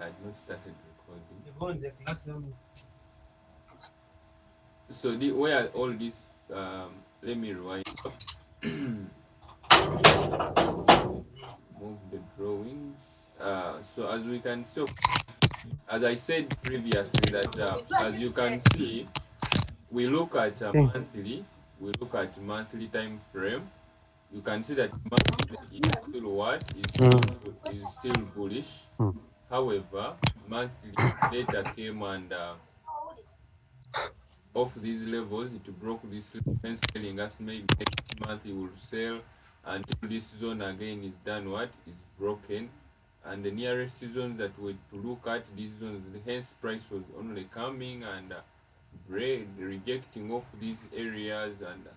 had not started recording. So where all this let me rewind up. Move the drawings. So as we can see, as I said previously, that as you can see, we look at monthly. We look at monthly time frame. You can see that monthly is still what is still bullish. However, monthly data came and off these levels, it broke this hence telling us maybe next month it will sell until this zone again is done what is broken, and the nearest zones that we to look at these zones, hence price was only coming and rejecting off these areas, and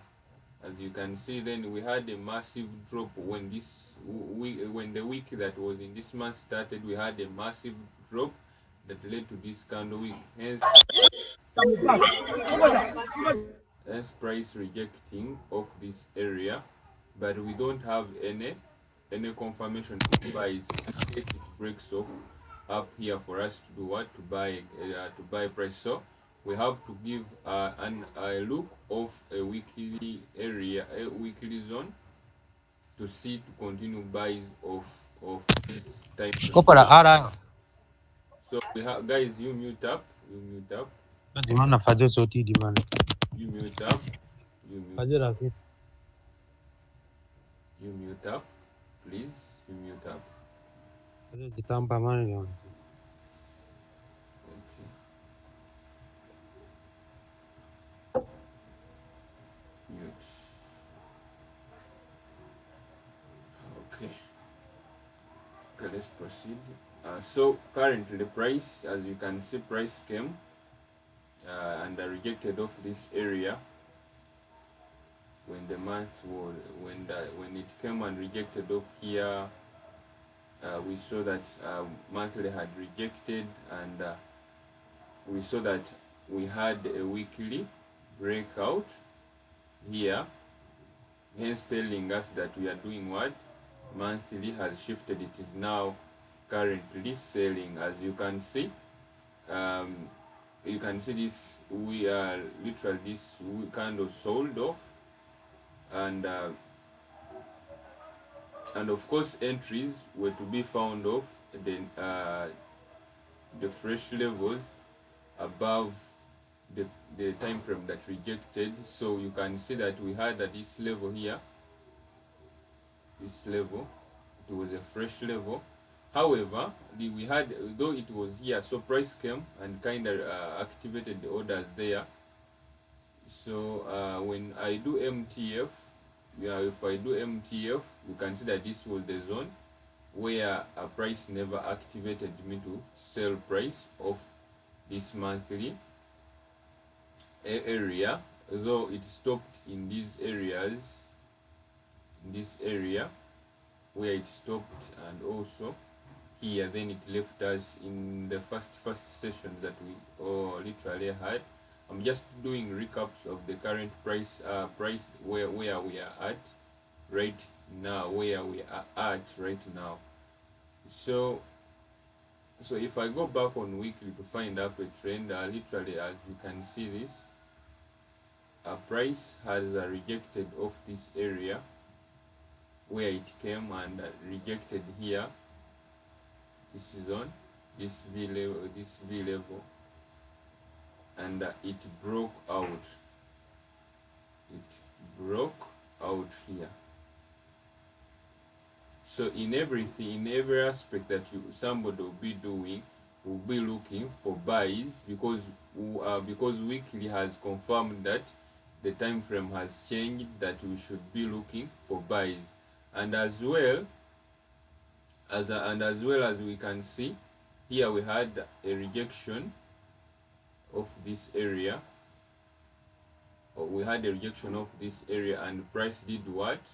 as you can see, then we had a massive drop when this when the week that was in this month started. We had a massive drop that led to this candle week, hence price rejecting of this area, but we don't have any confirmation of buys in case it breaks off up here for us to do what, to buy price. So we have to give a look of a weekly area, a weekly zone, to see to continue buys of this time frame. So we have, guys, you mute up, you mute up, you mute up, you mute, you mute up, please, you mute up. Okay. Mute. Okay. Okay, let's proceed. So currently the price, as you can see, price came and rejected off this area when the month was when it came and rejected off here. We saw that monthly had rejected, and we saw that we had a weekly breakout here, hence telling us that we are doing what, monthly has shifted. It is now currently selling. As you can see, this, we are literally, this we kind of sold off, and of course entries were to be found of the fresh levels above the time frame that rejected. So you can see that we had at this level here, this level, it was a fresh level. However, we had, though it was here, so price came and kind of activated the orders there. So when I do MTF, yeah, if I do MTF, you can see that this was the zone where a price never activated me to sell price of this monthly area, though it stopped in these areas, in this area where it stopped, and also here. Then it left us in the first sessions that we literally had. I'm just doing recaps of the current price, where we are at right now, So if I go back on weekly to find up a trend, literally, as you can see, this price has rejected off this area where it came and rejected here. This is on this V level, and it broke out. It broke out here. So in everything, in every aspect that somebody will be doing, will be looking for buys, because weekly has confirmed that the time frame has changed, that we should be looking for buys. And as well as we can see here, we had a rejection of this area, and price did what?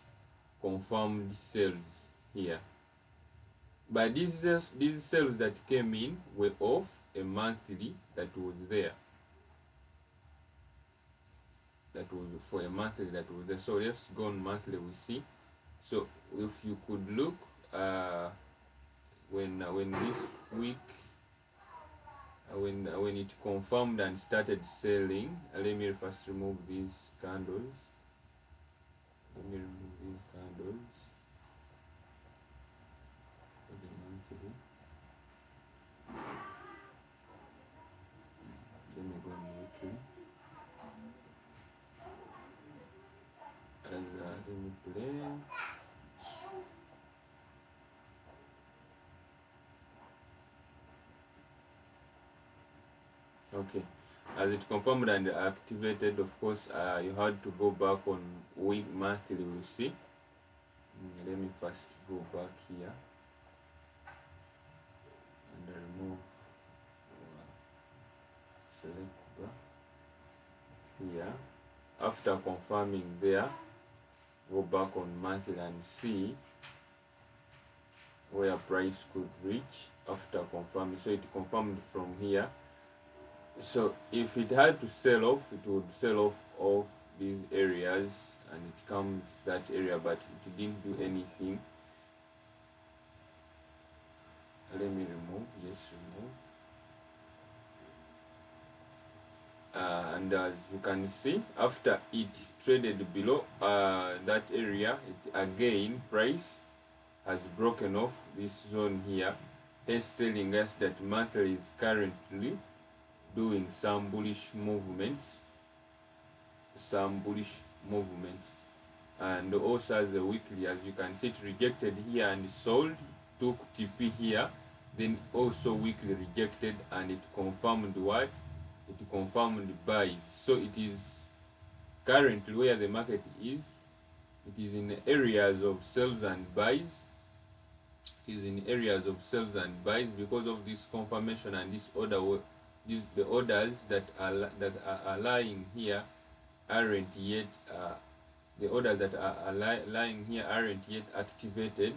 Confirmed sales here. But these sales that came in were off a monthly that was there. That was for a monthly that was there. So let's go on monthly. We see. So if you could look when this week when it confirmed and started selling, let me first remove these candles. Let me remove these candles for the monthly. Let me go on weekly. And let me play. Okay, as it confirmed and activated, of course, you had to go back on monthly. We'll see. Let me first go back here and remove select bar here. After confirming there, go back on monthly and see where price could reach after confirming. So it confirmed from here. So if it had to sell off, it would sell off these areas and it comes that area, but it didn't do anything. Let me remove. Yes, remove. And as you can see, after it traded below that area, it again price has broken off this zone here, hence telling us that monthly is currently doing some bullish movements, and also as a weekly, as you can see, it rejected here and sold, took TP here, then also weekly rejected, and it confirmed what? It confirmed buys. So it is currently where the market is. It is in areas of sells and buys. It is in areas of sells and buys because of this confirmation and this order. The orders that are lying here aren't yet. The orders that are lying here aren't yet activated.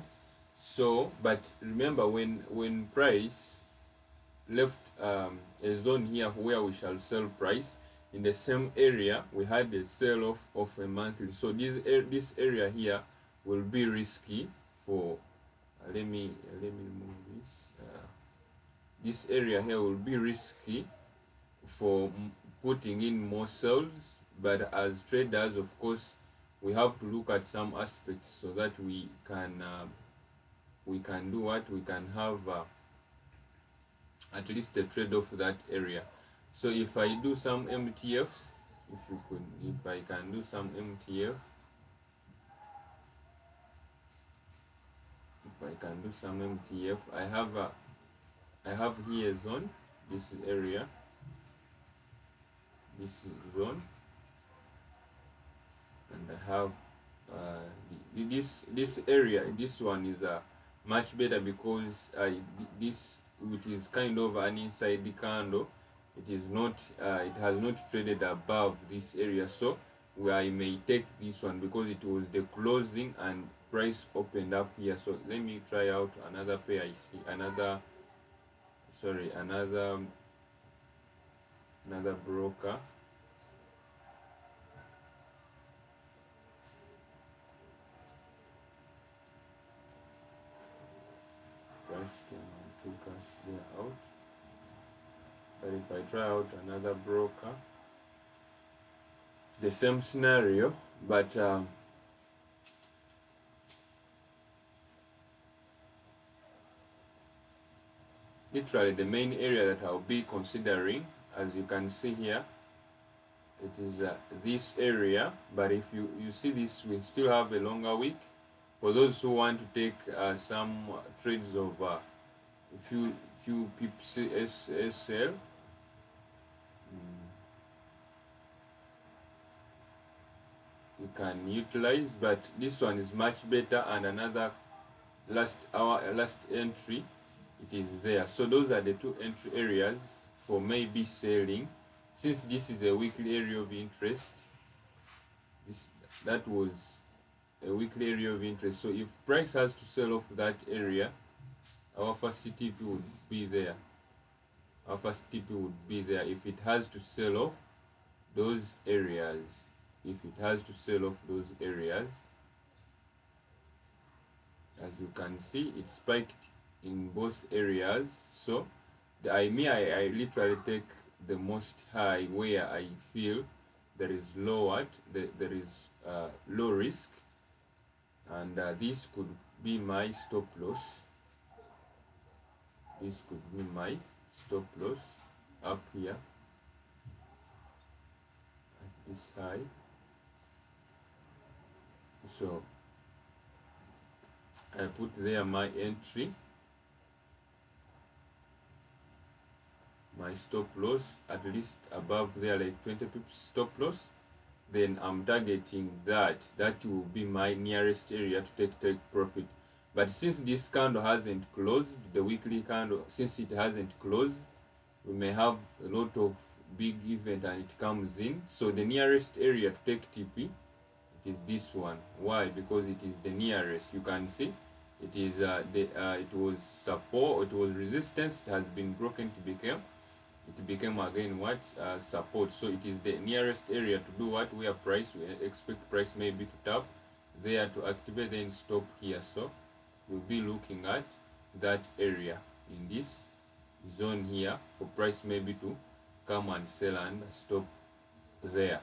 So, but remember, when price left a zone here where we shall sell price, in the same area we had a sell off of a monthly. So this area here will be risky for let me remove this. This area here will be risky for putting in more sales, but as traders, of course, we have to look at some aspects so that we can do what we can have at least a trade off that area. So if I do some MTFs, if I can do some MTF, I have here zone, this area, this zone, and I have this area. This one is much better because this, it is kind of an inside candle. It is not. It has not traded above this area, so I may take this one because it was the closing and price opened up here. So let me try out another pair. I see another broker. Price came and took us there out. But if I try out another broker, it's the same scenario, but literally the main area that I'll be considering, as you can see here, it is this area. But if you see this, we still have a longer week. For those who want to take some trades of a few pips SL, you can utilize, but this one is much better. And another last entry, it is there. So those are the two entry areas for maybe selling. Since this is a weekly area of interest, that was a weekly area of interest. So if price has to sell off that area, our first TP would be there. If it has to sell off those areas, as you can see, it spiked in both areas. So I literally take the most high, where I feel there is low low risk, and this could be my stop loss. This could be my stop loss up here at this high. So I put there my entry, my stop loss at least above there, like 20 pips stop loss. Then I'm targeting that. That will be my nearest area to take profit. But since this candle hasn't closed, the weekly candle, since it hasn't closed, we may have a lot of big event and it comes in. So the nearest area to take TP, it is this one. Why? Because it is the nearest. You can see it is it was support, it was resistance, it has been broken to become, it became again what, support. So it is the nearest area to do what, where price, we expect price maybe to tap there to activate, then stop here. So we'll be looking at that area in this zone here for price maybe to come and sell and stop there.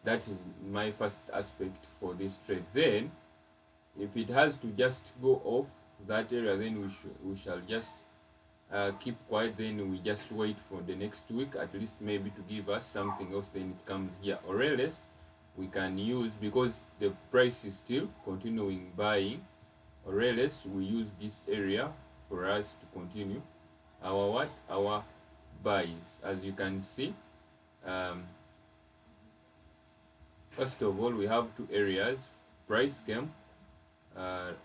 That is my first aspect for this trade. Then if it has to just go off that area, then we shall just keep quiet. Then we just wait for the next week at least, maybe to give us something else, then it comes here. Or else we can use, because the price is still continuing buying, or else we use this area for us to continue our what, our buys. As you can see, first of all, we have two areas. Price came in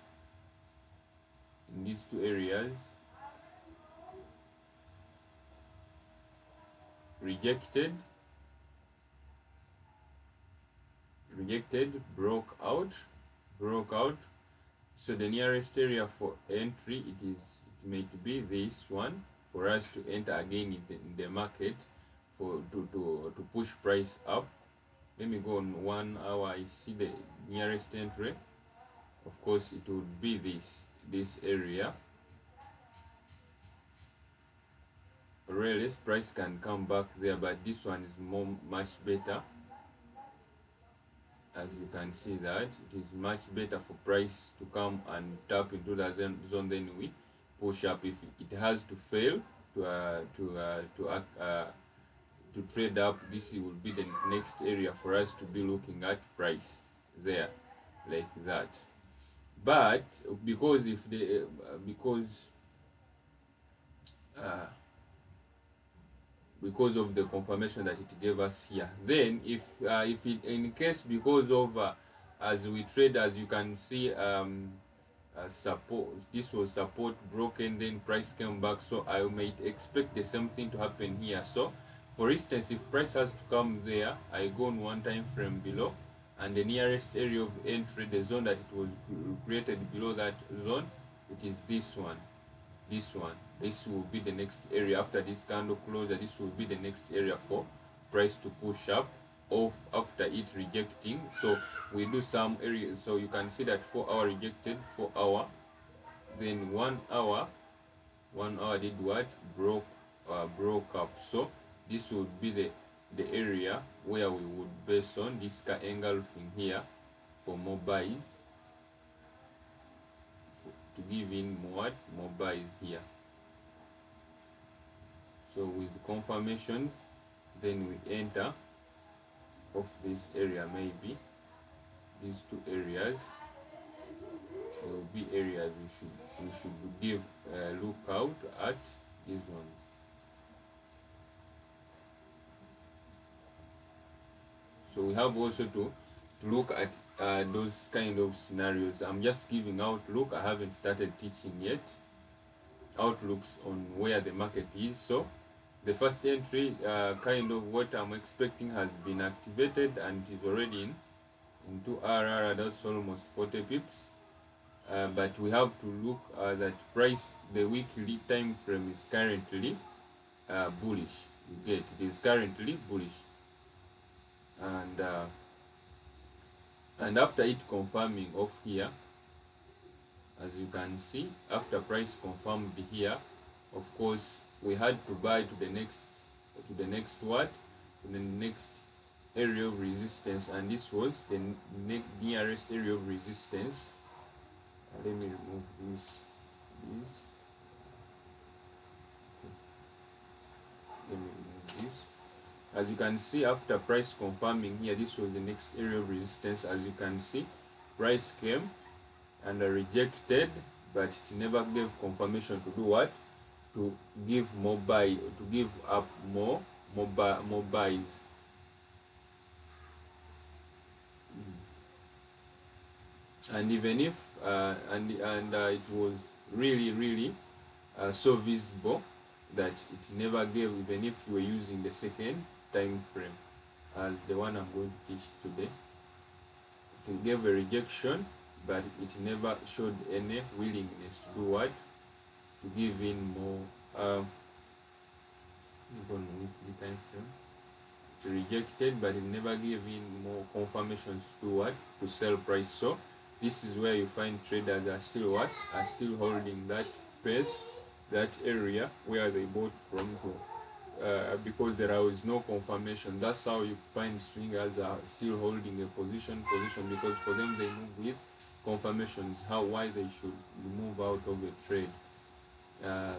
these two areas, rejected, broke out. So the nearest area for entry, it may be this one, for us to enter again in the market, for to push price up. Let me go on 1 hour. I see the nearest entry, of course it would be this area. Or else price can come back there, but this one is much better. As you can see, that it is much better for price to come and tap into that zone, then we push up. If it has to fail to trade up, this will be the next area for us to be looking at price there, like that. But because if the because of the confirmation that it gave us here, then if it, in case, because of as we trade, as you can see, support, this was support broken, then price came back. So I might expect the same thing to happen here. So for instance, if price has to come there, I go on 1 time frame below, and the nearest area of entry, the zone that it was created below that zone, it is this one. This will be the next area after this candle closure. This will be the next area for price to push up off after it rejecting. So we do some areas. So you can see that 4 hour rejected, 4 hour, then 1 hour. 1 hour did what? Broke up. So this would be the area where we would base on this engulfing here for more buys, to give in more buys here. So with confirmations, then we enter of this area. Maybe these two areas, there will be areas we should give look out at, these ones. So we have also to look at those kind of scenarios. I'm just giving outlook. I haven't started teaching yet. Outlooks on where the market is. So the first entry, kind of what I'm expecting, has been activated and is already in 2 RR. That's almost 40 pips. But we have to look that price, the weekly time frame is currently bullish. You get, it is currently bullish, and after it confirming off here, as you can see, after price confirmed here, of course we had to buy to the next to the next what, to the next area of resistance, and this was the nearest area of resistance. Let me remove this. Let me remove this. As you can see, after price confirming here, this was the next area of resistance. As you can see, price came and rejected, but it never gave confirmation to do what, to give more buy, to give up more buys. And even if it was really so visible that it never gave, even if you were using the second time frame as the one I'm going to teach today, it gave a rejection, but it never showed any willingness to do what, to give in more. Even weekly time frame, it rejected, but it never gave in more confirmations to what, to sell price. So this is where you find traders are still what, are still holding that pace, that area where they bought from, to because there was no confirmation. That's how you find swingers are still holding a position, because for them they move with confirmations, why they should move out of a trade.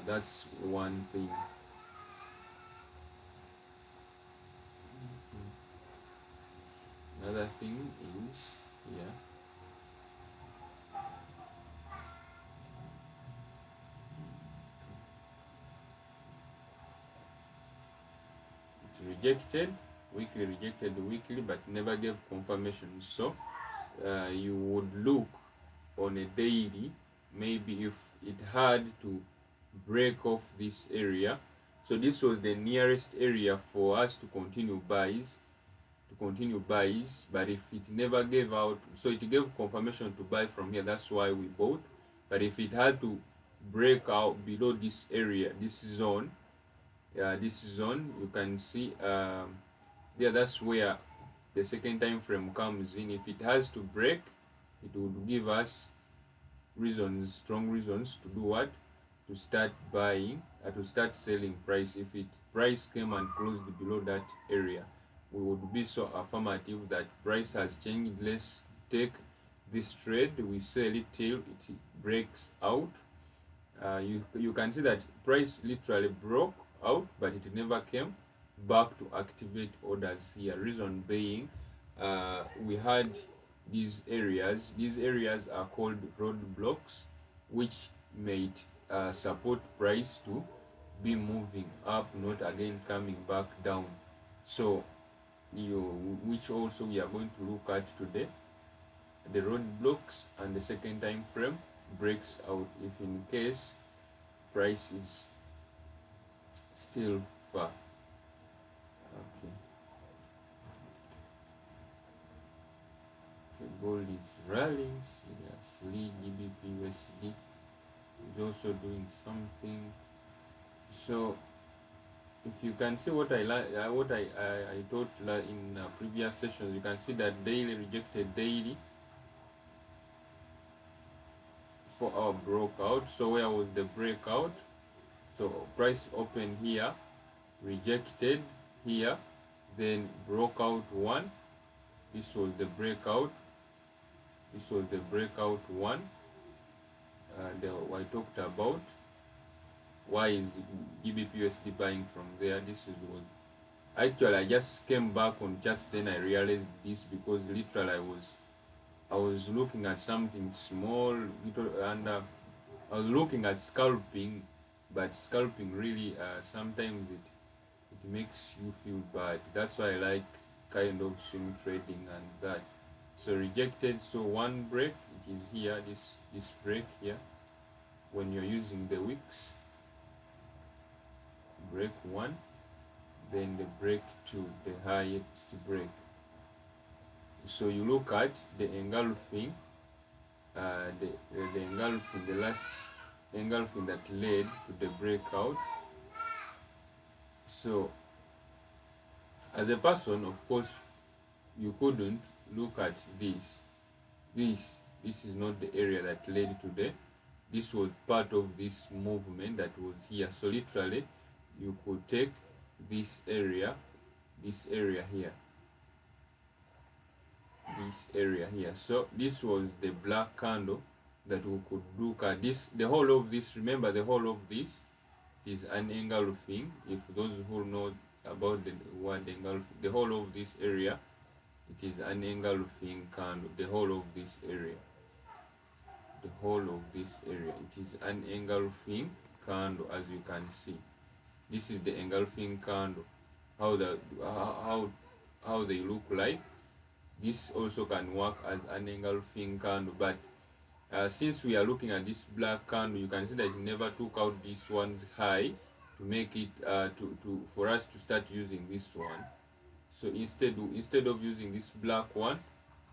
That's one thing. Another thing is here. It rejected weekly, but never gave confirmation. So you would look on a daily, maybe if it had to break off this area. So this was the nearest area for us to continue buys, but if it never gave out, so it gave confirmation to buy from here, that's why we bought. But if it had to break out below this area, this zone, you can see there, that's where the second time frame comes in. If it has to break, it would give us reasons, strong reasons to do what, to start buying, to start selling price. If it price came and closed below that area, we would be so affirmative that price has changed, let's take this trade, we sell it till it breaks out. You can see that price literally broke out, but it never came back to activate orders here. Reason being, we had these areas are called roadblocks, which made support price to be moving up, not again coming back down. So which also we are going to look at today, the roadblocks and the second time frame breaks out, if in case price is still far. Okay. Gold is rallying seriously. GBP USD is also doing something. So if you can see what I taught in previous sessions, you can see that daily rejected daily for our breakout. So where was the breakout? So price opened here, rejected here, then broke out one. This was the breakout. This was the breakout one. I talked about why is GBP USD buying from there. This is what actually I just came back on just then I realized this, because literally I was looking at something small, and I was looking at scalping, but scalping really sometimes it makes you feel bad. That's why I like kind of swing trading and that. So rejected, so one break, it is here, this break here. When you're using the wicks, break one, then the break two, the highest break. So you look at the engulfing, the engulfing, the last engulfing that led to the breakout. So as a person, of course, you couldn't look at this. This is not the area that led to the, this was part of this movement that was here. So literally you could take this area here, so this was the black candle that we could look at. This, the whole of this, remember, the whole of this is an engulfing. If those who know about the word engulfing, the whole of this area, it is an engulfing candle. The whole of this area, it is an engulfing candle. As you can see, this is the engulfing candle. How they look like. This also can work as an engulfing candle, but since we are looking at this black candle, you can see that you never took out this one's high to make it for us to start using this one. So instead of using this black one,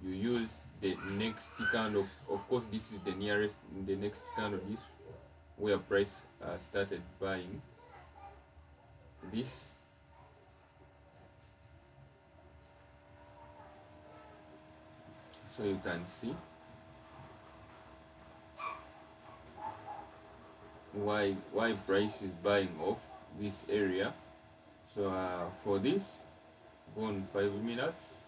you use the next candle. Of course, this is the next candle, this where price started buying this. So you can see why price is buying off this area. So for this, go on 5 minutes.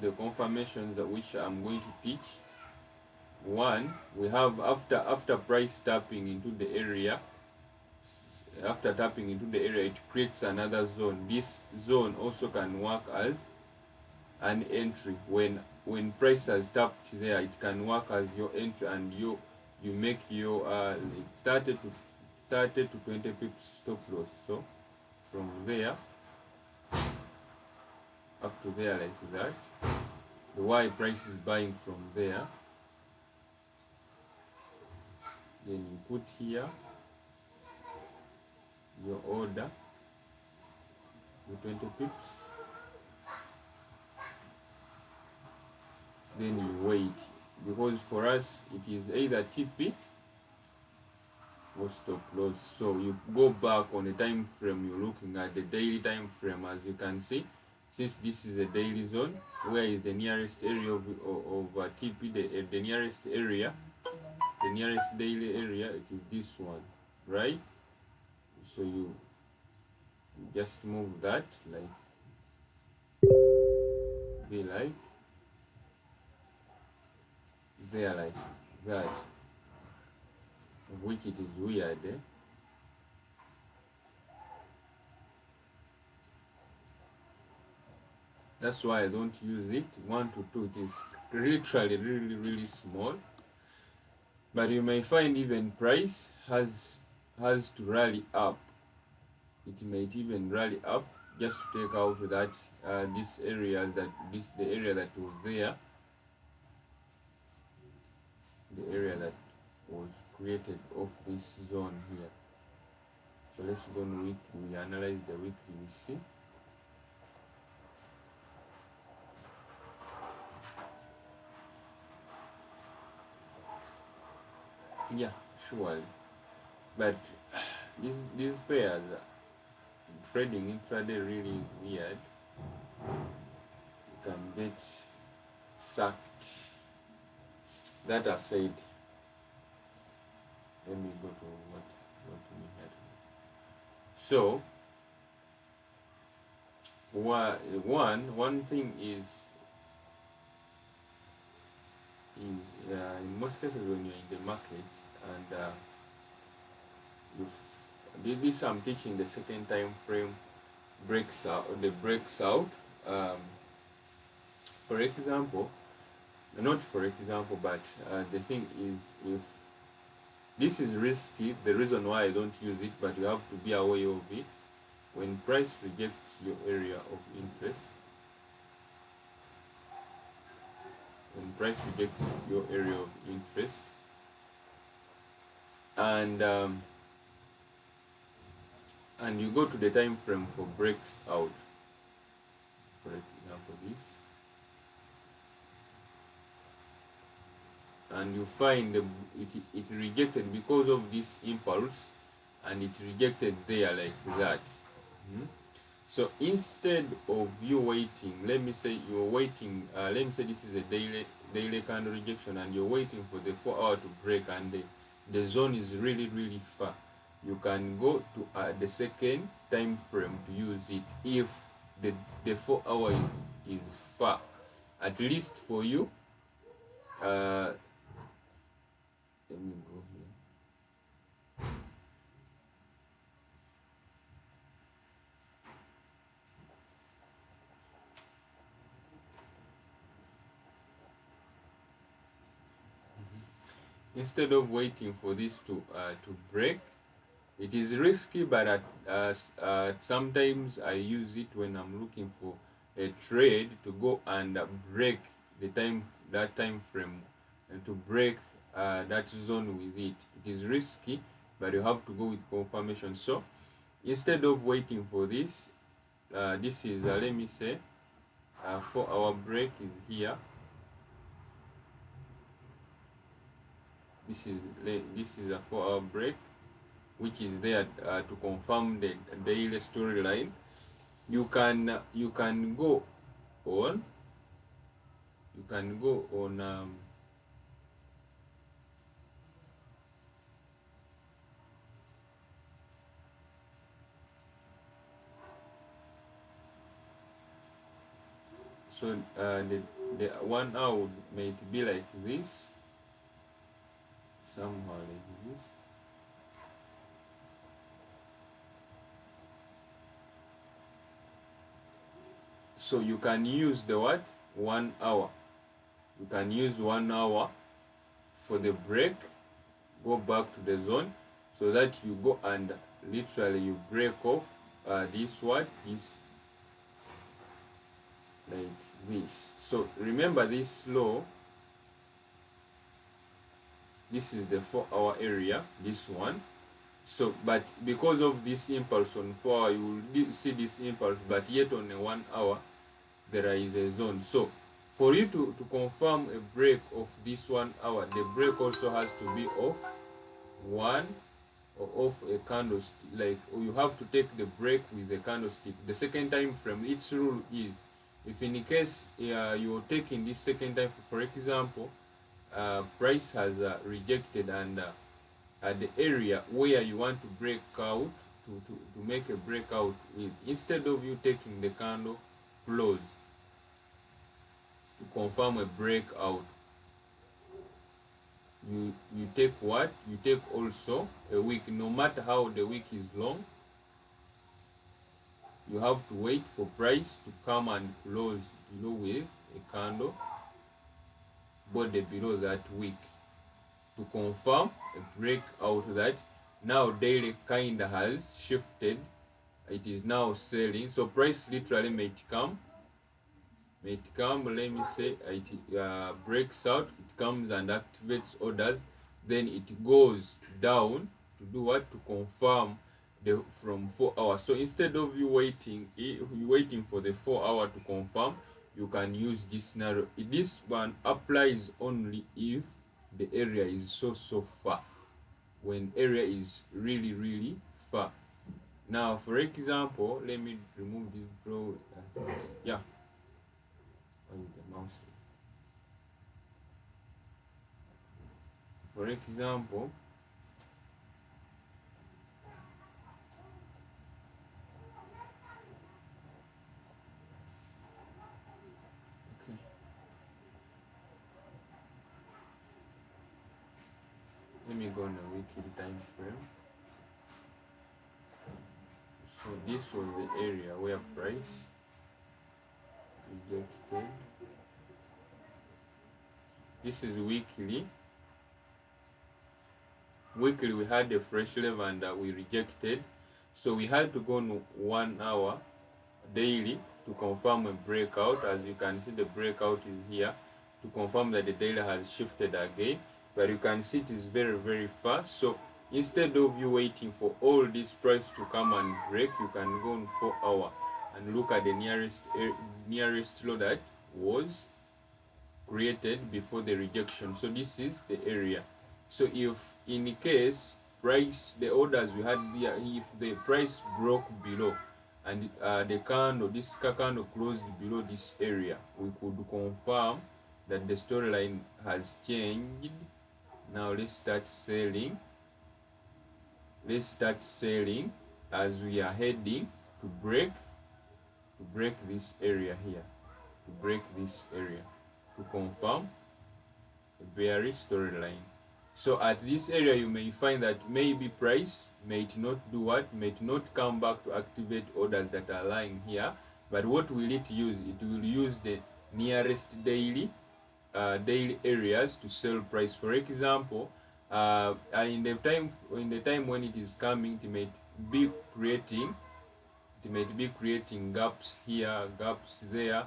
The confirmations that which I'm going to teach. One, we have after price tapping into the area, it creates another zone. This zone also can work as an entry. When price has tapped there, it can work as your entry, and you make your 30 to 20 pips stop loss. So from there up to there, like that, the Y price is buying from there. Then you put here your order, the 20 pips. Then you wait, because for us it is either TP or stop loss. So you go back on the time frame. You're looking at the daily time frame. As you can see, since this is a daily zone, where is the nearest area of TP? The nearest area, the nearest daily area, it is this one, right? So you just move that like there, like that, which it is weird, That's why I don't use it. 1 to 2, it is literally really small. But you may find even price has to rally up. It might even rally up just to take out that the area that was there, the area that was created of this zone here. So let's go on weekly. We analyze the weekly. We see. Yeah, surely. But these pairs, trading intraday really is weird. You can get sucked. That aside, let me go to what we had. So one thing is in most cases when you're in the market and this I'm teaching the second time frame breaks out. For example, not for example, but the thing is, if this is risky, the reason why I don't use it, but you have to be aware of it. When price rejects your area of interest, and you go to the time frame for breaks out, for example this, and you find it rejected because of this impulse, and it rejected there like that. So instead of you waiting, let me say you're waiting, let me say this is a daily candle rejection and you're waiting for the 4 hour to break, and the zone is really far. You can go to the second time frame to use it if the 4 hour is far, at least for you. Let me go here. Instead of waiting for this to break, it is risky, but sometimes I use it when I'm looking for a trade to go and break that time frame, and to break that zone with it. It is risky, but you have to go with confirmation. So instead of waiting for this, this is let me say 4 hour break is here. This is a 4 hour break, which is there to confirm the daily storyline. You can go on you can go on so the 1 hour may be like this, somehow like this. So you can use the what 1 hour. You can use 1 hour for the break, go back to the zone, so that you go and literally you break off this like this. So remember this law. This is the 4 hour area, this one. So but because of this impulse on 4 hour, you will see this impulse, but yet on a 1 hour there is a zone. So for you to confirm a break of this 1 hour, the break also has to be off one or off a candlestick. Like you have to take the break with the candlestick. The second time frame, its rule is, if in case you're taking this second time, for example, price has rejected, and at the area where you want to break out, to make a breakout with, instead of you taking the candle close to confirm a breakout, you take what? You take also a wick. No matter how the wick is long, you have to wait for price to come and close below with a candle body below that wick to confirm a breakout that now daily kind of has shifted. It is now selling. So price literally might come, let me say it breaks out, it comes and activates orders, then it goes down to do what? To confirm the from 4 hours. So instead of you waiting for the 4 hour to confirm, you can use this scenario. This one applies only if the area is so far, when area is really far. Now for example, let me remove this draw. Yeah, the mouse. For example, okay, let me go on a weekly time frame. So this was the area where price rejected. This is weekly. Weekly we had a fresh level and we rejected. So we had to go on 1 hour daily to confirm a breakout. As you can see, the breakout is here to confirm that the daily has shifted again, but you can see it is very fast. So instead of you waiting for all this price to come and break, you can go on 4 hour and look at the nearest low that was created before the rejection. So this is the area. So if in case price, the orders we had here, if the price broke below and this candle closed below this area, we could confirm that the storyline has changed. Now let's start selling. Let's start selling as we are heading to break this area here, to break this area, to confirm a bearish storyline. So at this area, you may find that maybe price may not do what, may not come back to activate orders that are lying here. But what will it use? It will use the nearest daily areas to sell price. For example, in the time when it is coming, it may be creating gaps here, gaps there,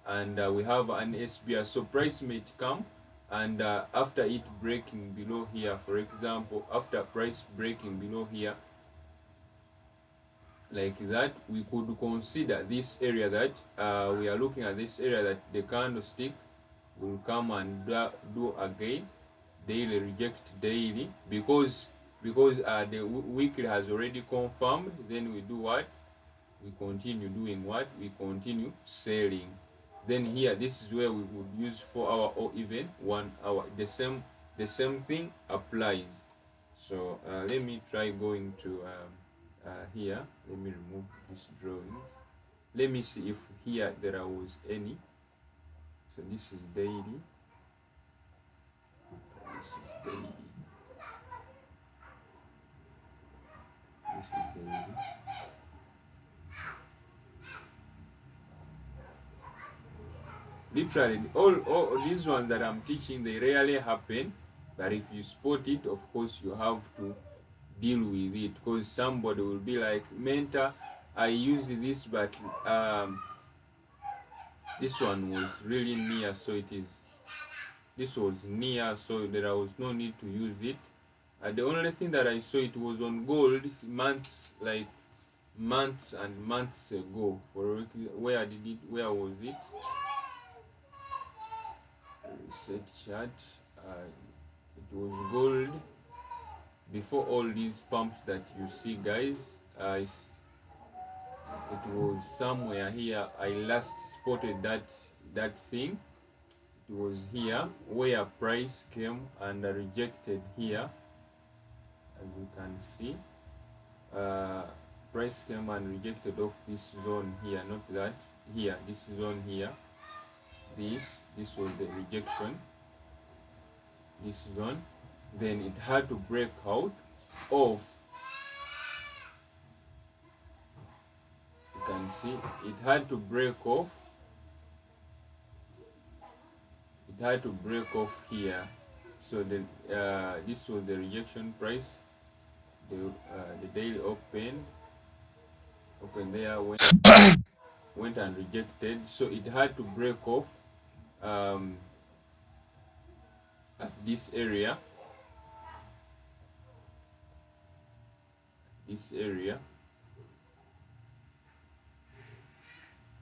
and we have an SBR. So price may come, and after it breaking below here, for example, after price breaking below here like that, we could consider this area that we are looking at, this area that the candlestick will come and do again daily reject daily, because the weekly has already confirmed. Then we do what? We continue doing what? We continue selling. Then here, this is where we would use 4 hour or even 1 hour. The same thing applies. So let me try going to here. Let me remove these drawings. Let me see if here there was any. So this is daily. This is daily. This is daily. Literally, all these ones that I'm teaching, they rarely happen. But if you spot it, of course, you have to deal with it, because somebody will be like, Mentor, I used this, but this one was really near, so this was near, so there was no need to use it. The only thing that I saw, it was on gold months and months ago. Where was it? Reset chart. It was gold before all these pumps that you see, guys. It was somewhere here. I last spotted that thing. It was here where price came and rejected here, as you can see. Price came and rejected off this zone here, not that here, this zone here. This was the rejection, this zone. Then it had to break out of, you can see it had to break off, here. So this was the rejection price. The daily open there, went and rejected, so it had to break off at this area,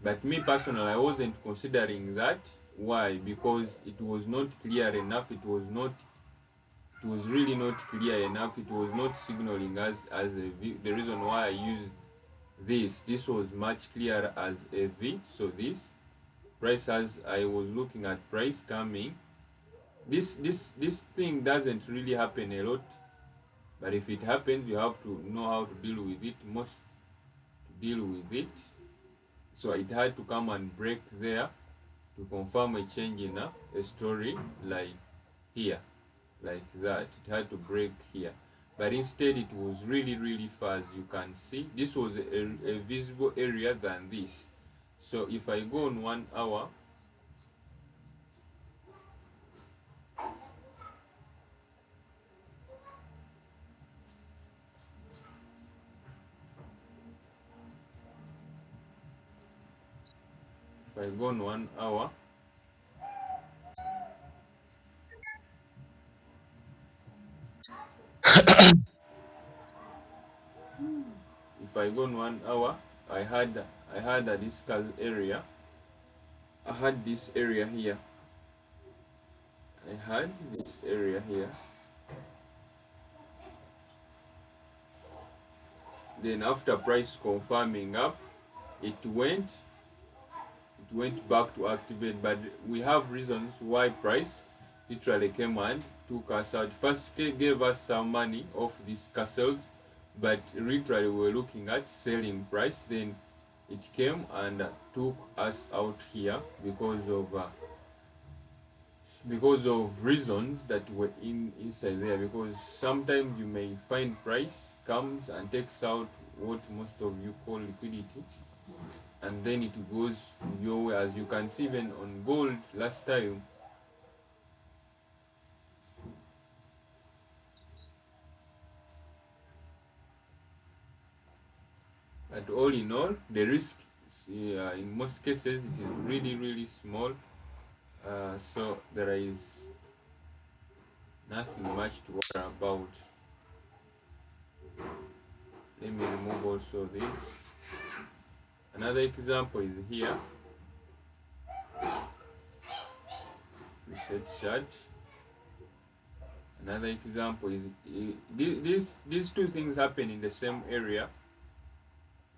but me personally, I wasn't considering that. Why? Because it was not clear enough. It was really not clear enough. It was not signaling as the reason why I used this was much clearer as a V. So this price, as I was looking at price coming, this thing doesn't really happen a lot, but if it happens, you have to know how to deal with it. So it had to come and break there to confirm a change in a story, like here, like that. It had to break here, but instead it was really fast. You can see this was a visible area than this. So if I go on 1 hour, if I go on 1 hour, if I go on 1 hour, I had this area. I had this area here. Then after price confirming up, it went back to activate, but we have reasons why price literally came and took us out. First gave us some money off these castles, but literally we were looking at selling price. Then it came and took us out here because of reasons that were inside there. Because sometimes you may find price comes and takes out what most of you call liquidity, and then it goes your way. As you can see, even on gold last time, but all in all, the risk in most cases it is really small. So there is nothing much to worry about. Let me remove also this. Another example is here. Reset chart. Another example is these two things happen in the same area.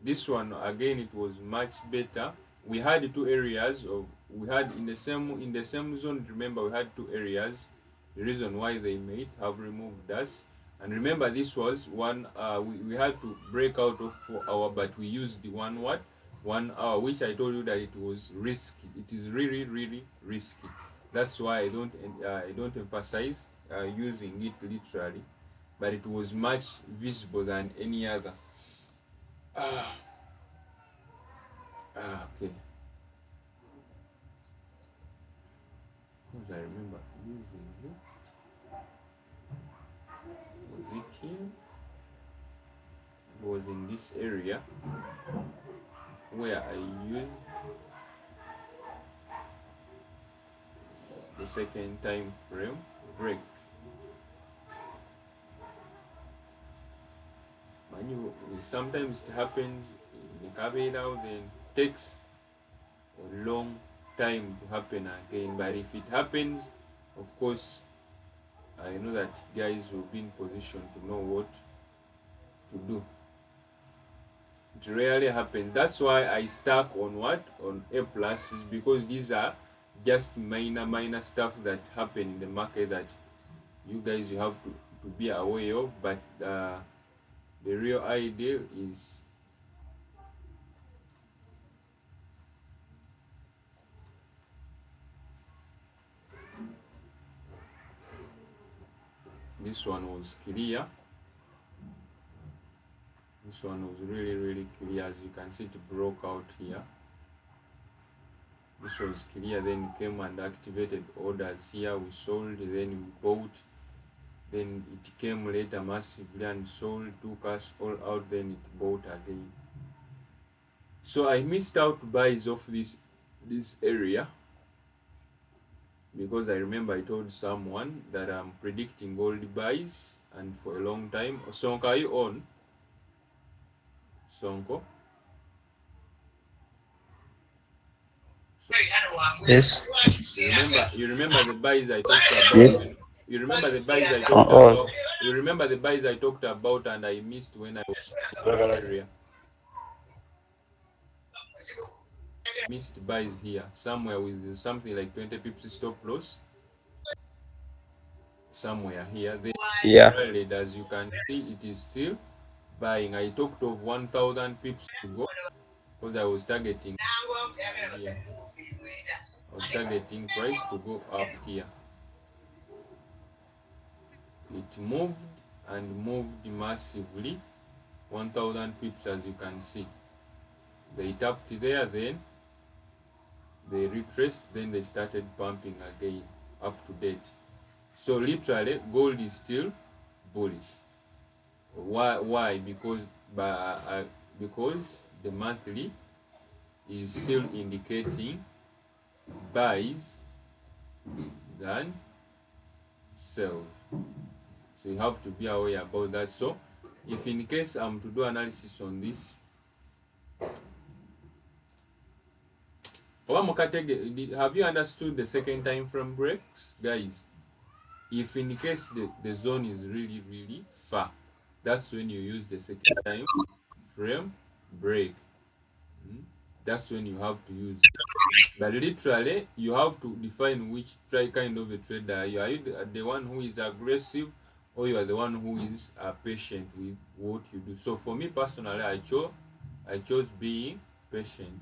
This one again, it was much better. We had two areas of we had in the same zone. Remember, we had two areas. The reason why they made have removed us. And remember, this was one. We had to break out of 4 hour, but we used the 1 hour, which I told you that it was risky. It is really risky. That's why I don't emphasize using it literally, but it was much visible than any other. Okay. Because I remember using it. Was it here? It was in this area where I used the second time frame break. Sometimes it happens in the capital, then takes a long time to happen again. But if it happens, of course, I know that guys will be in position to know what to do. It rarely happens. That's why I stuck on what? On A plus, is because these are just minor stuff that happen in the market that you guys you have to be aware of. But the real idea is this one was clear. This one was really clear. As you can see, it broke out here. This was clear. Then came and activated orders here. We sold, then we bought. Then it came later massively and sold, took us all out. Then it bought again. So I missed out buys of this area because I remember I told someone that I'm predicting gold buys, and for a long time. Sonko, are you on? Sonko? Yes. You remember the buys I talked about? Yes. You remember the buys I On talked all. about? You remember the buys I talked about and I missed when I was in this area? Missed buys here somewhere with something like 20 pips stop loss somewhere here. Then Yeah. rallied, as you can see, it is still buying. I talked of 1000 pips to go because I was targeting here. I was targeting price to go up here. It moved and moved massively, 1000 pips, as you can see. They tapped there, then they retraced, then they started pumping again up to date. So literally gold is still bullish. Why? Because the monthly is still indicating buys than sells. So you have to be aware about that. So if in case I'm to do analysis on this, have you understood the second time frame breaks, guys? If in case the zone is really far, that's when you use the second time frame break. That's when you have to use. But literally, you have to define which kind of a trader you are. Are you the one who is aggressive, or you are the one who is patient with what you do? So for me personally, I chose being patient.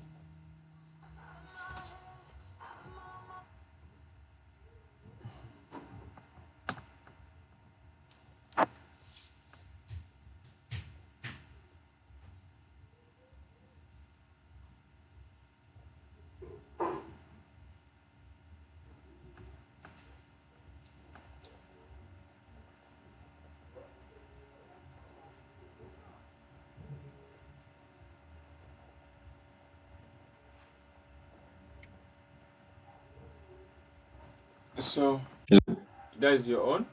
So that is your own.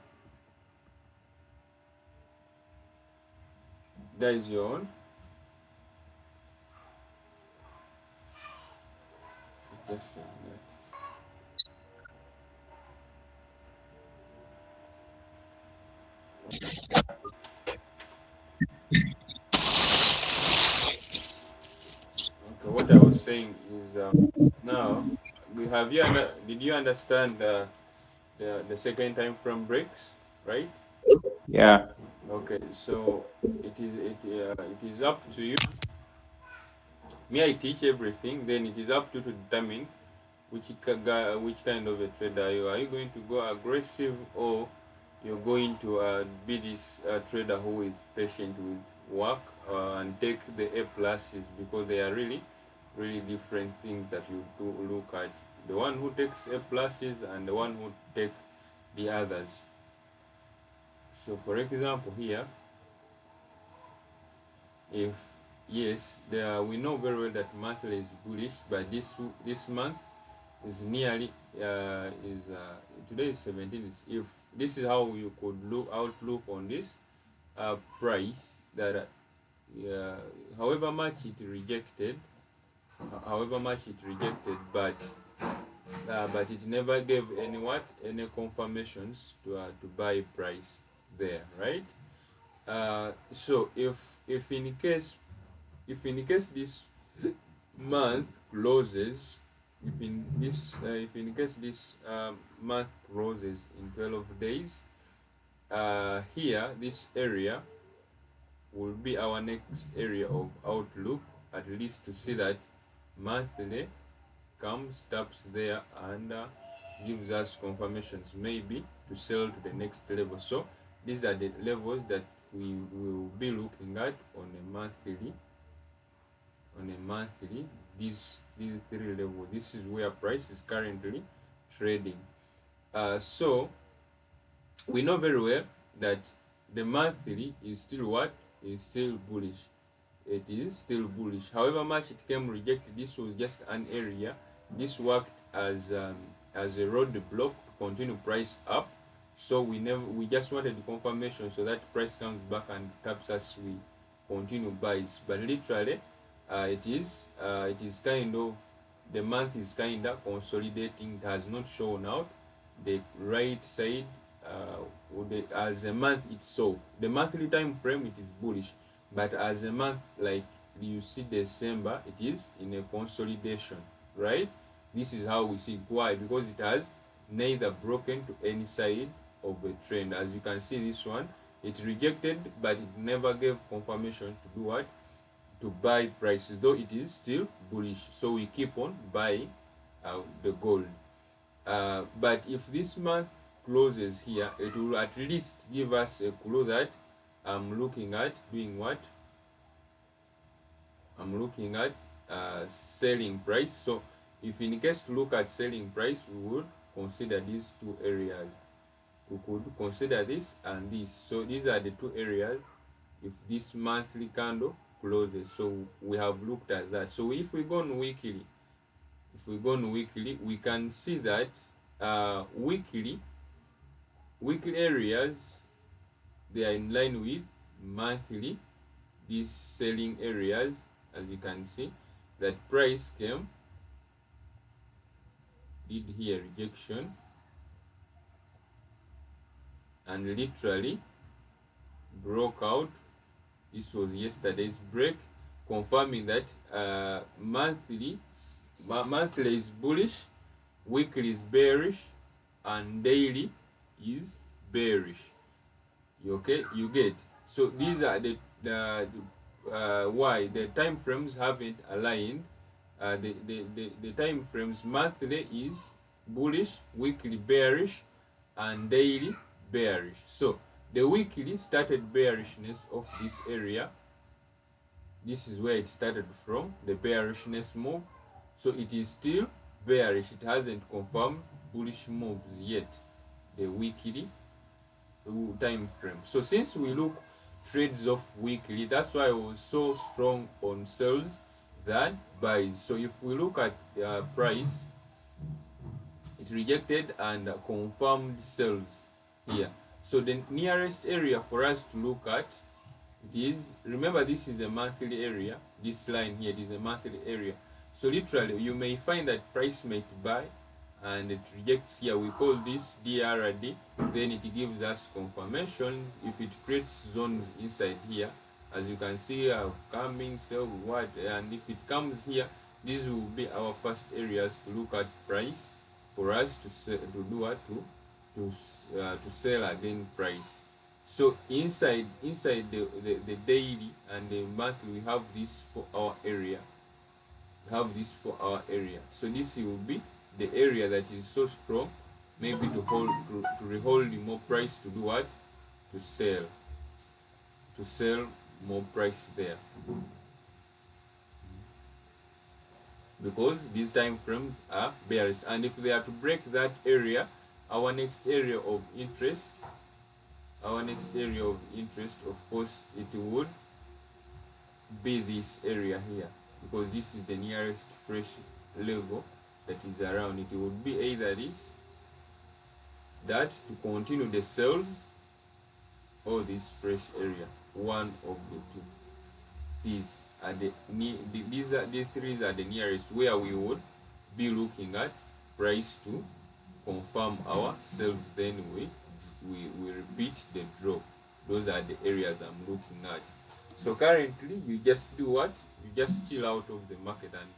That is your own. Just a minute. Okay, what I was saying is now we have you under. Did you understand the second time from breaks, right? Yeah. Okay, so it is up to you. Me, I teach everything. Then it is up to you to determine which kind of a trader you are. Are you going to go aggressive, or you're going to be this trader who is patient with work and take the A pluses, because they are really really different things that you do look at. The one who takes A pluses and the one who take the others. So for example here, if yes, there we know very well that monthly is bullish, but this month is nearly is today is 17th. If this is how you could outlook on this price, that however much it rejected, but it never gave any confirmations to buy price there, right? So if in case this month closes, if in case this month closes in 12 days, here this area will be our next area of outlook, at least to see that monthly comes, taps there, and gives us confirmations, maybe to sell to the next level. So these are the levels that we will be looking at on a monthly. These three levels, this is where price is currently trading. So we know very well that the monthly is still what? Is still bullish. It is still bullish. However much it came rejected, this was just an area. This worked as a roadblock to continue price up. So we just wanted the confirmation so that price comes back and taps us, we continue buys. But literally, it is kind of, the month is kind of consolidating. It has not shown out the right side as a month itself. The monthly time frame, it is bullish, but as a month, like you see December, it is in a consolidation, right? This is how we see it. Why? Because it has neither broken to any side of a trend. As you can see, this one, it rejected, but it never gave confirmation to do what? To buy prices, though it is still bullish. So we keep on buying the gold. But if this month closes here, it will at least give us a clue that I'm looking at doing what? I'm looking at selling price. So if in case to look at selling price, we would consider these two areas. We could consider this and this. So these are the two areas if this monthly candle closes. So we have looked at that. So if we go on weekly, we can see that weekly areas, they are in line with monthly. These selling areas, as you can see, that price came, did here rejection, and literally broke out. This was yesterday's break, confirming that monthly is bullish, weekly is bearish, and daily is bearish. Okay, you get. So these are the why the time frames haven't aligned. The time frames: monthly is bullish, weekly bearish, and daily bearish. So the weekly started bearishness of this area. This is where it started from, the bearishness move. So it is still bearish. It hasn't confirmed bullish moves yet, the weekly time frame. So since we look trades of weekly, that's why I was so strong on sells than buys. So if we look at the price, it rejected and confirmed sells here. So the nearest area for us to look at, it is, remember this is a monthly area, this line here, it is a monthly area. So literally you may find that price might buy and it rejects here. We call this DRD. Then it gives us confirmations if it creates zones inside here, as you can see, coming, sell, what, and if it comes here, these will be our first areas to look at price for us to do what, to sell again price. So inside the daily and the monthly, we have this 4-hour area. So this will be the area that is so strong, maybe to hold to rehold more price, to do what, to sell more price there, because these time frames are bearish. And if they are to break that area, our next area of interest, of course, it would be this area here, because this is the nearest fresh level that is around. It would be either that to continue the sales, or this fresh area, one of the two. These three are the nearest where we would be looking at price to confirm our sales. Then we repeat the drop. Those are the areas I'm looking at. So currently you just do what? You just chill out of the market, and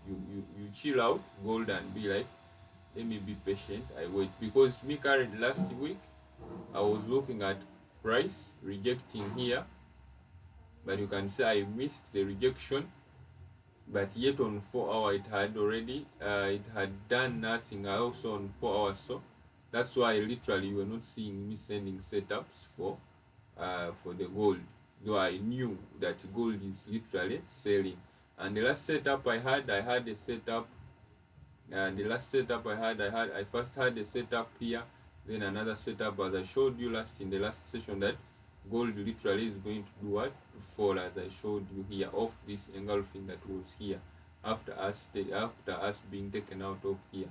you chill out gold and be like, let me be patient, I wait. Because me currently last week I was looking at price rejecting here, but you can see I missed the rejection. But yet on 4 hour it had already it had done nothing. I also on 4 hours, so that's why literally you were not seeing me sending setups for the gold, though I knew that gold is literally selling. And the last setup I had a setup, and the last setup I first had a setup here, then another setup, as I showed you in the last session, that gold literally is going to do what, to fall, as I showed you here, off this engulfing that was here after us being taken out of here.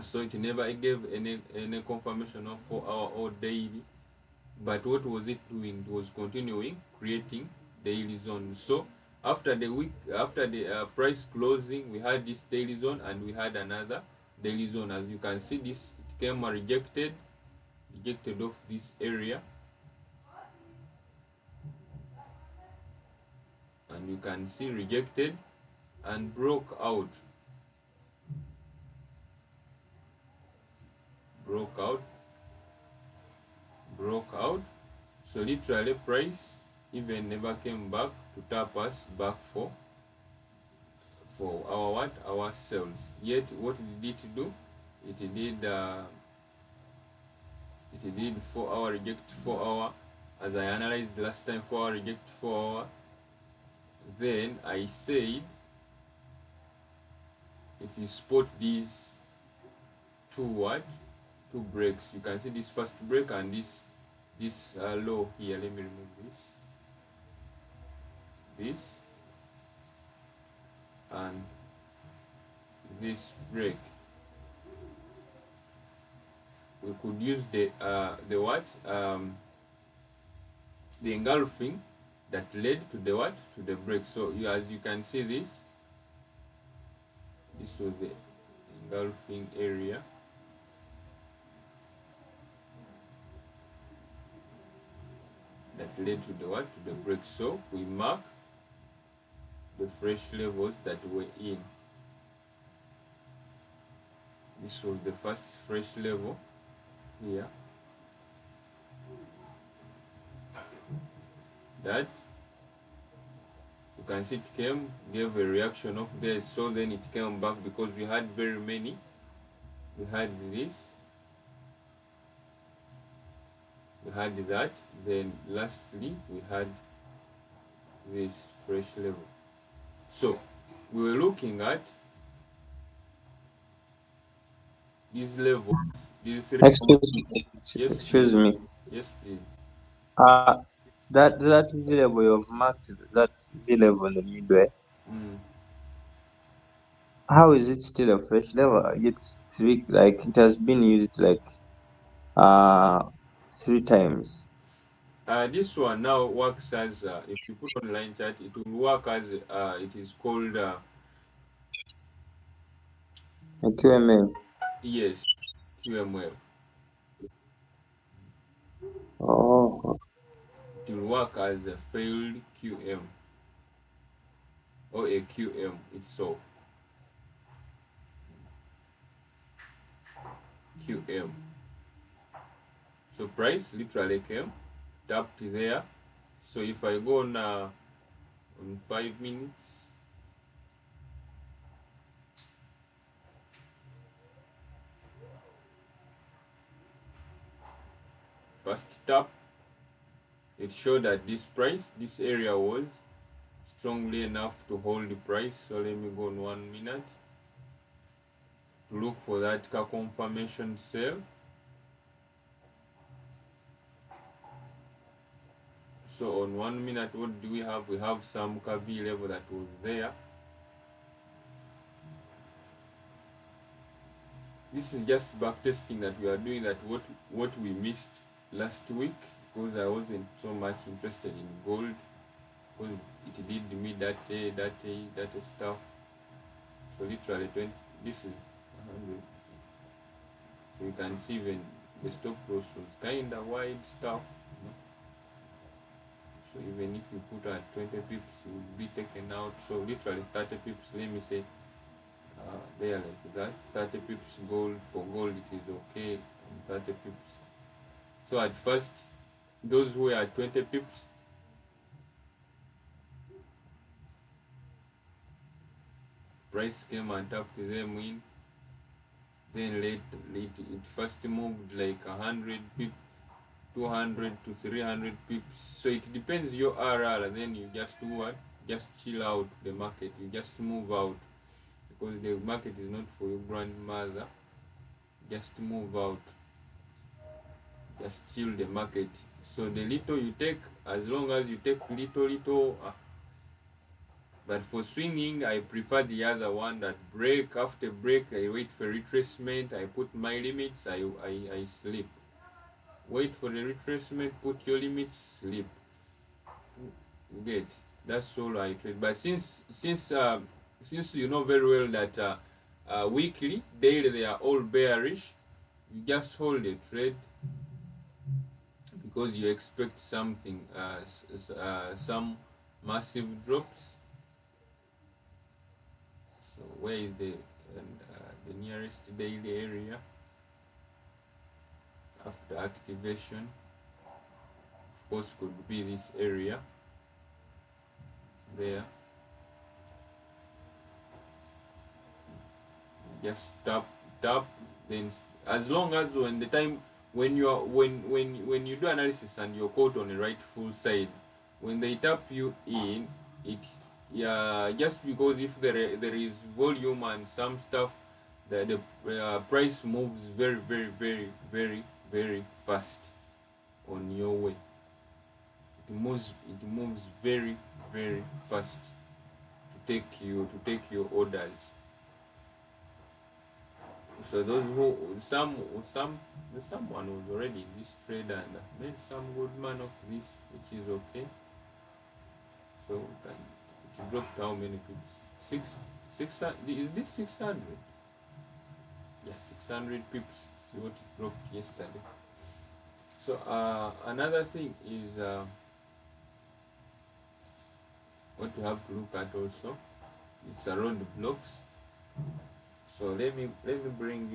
So it never gave any confirmation of 4 hour or daily, but what was it doing? It was continuing creating daily zones. So after the price closing, we had this daily zone and we had another daily zone. As you can see, this, it came rejected off this area, and you can see rejected and broke out. So literally price even never came back to tap us back for our sales. Yet what did it do? It did 4 hour reject 4 hour, as I analyzed last time. 4 hour reject 4 hour. Then I said, if you spot these two breaks, you can see this first break and this low here. Let me remove this and this break. We could use the engulfing that led to the break. So as you can see, this was the engulfing area. That led to the what? To the break. So we mark the fresh levels that were in. This was the first fresh level here. That you can see it came, gave a reaction of there, so then it came back because we had very many. We had this, we had that, then lastly we had this fresh level. So we were looking at these levels, these three. Excuse me. Yes, Excuse please. me. Yes, please. That V level you've marked, that V level in the midway. Mm. How is it still a fresh level? It's three, like it has been used like uh 3 times. This one now works as if you put on line chart, it will work as it is called A QML. yes, QML. Oh, It will work as a failed QM or a QM itself. QM. So price literally came tapped there. So if I go on 5 minutes, first tap, it showed that this price, this area was strongly enough to hold the price. So let me go on 1 minute to look for that confirmation sale. So on 1 minute, what do we have? We have some KV level that was there. This is just back testing that we are doing, that what we missed last week, because I wasn't so much interested in gold, because it did me that stuff. So literally 20, this is 100. So you can see even the stop loss was kind of wide stuff. So even if you put at 20 pips, it will be taken out. So literally 30 pips, let me say, they are like that. 30 pips gold, for gold it is okay, and 30 pips. So at first, those who were at 20 pips, price came and tapped them in. Then late it first moved like 100 pips, 200 to 300 pips. So it depends your RR, and then you just do what? Just chill out the market. You just move out, because the market is not for your grandmother. Just move out. Just chill the market. So the little you take, as long as you take little, but for swinging, I prefer the other one, that break after break, I wait for retracement, I put my limits, I sleep. Wait for the retracement, put your limits, sleep. Get. That's all I trade. But since you know very well that weekly, daily, they are all bearish, you just hold a trade, because you expect something, some massive drops. So where is the nearest daily area after activation? Of course, could be this area there. Just tap, then as long as when the time when you are when you do analysis and you're caught on the right full side, when they tap you in, it, yeah, just because if there is volume and some stuff, the price moves very fast on your way. It moves very fast to take your orders. So those who someone was already in this trade and made some good man of this, which is okay. So it dropped how many pips? 600. Is this 600? Yeah, 600 pips is what it dropped yesterday. So another thing is what you have to look at also, it's around blocks. So let me bring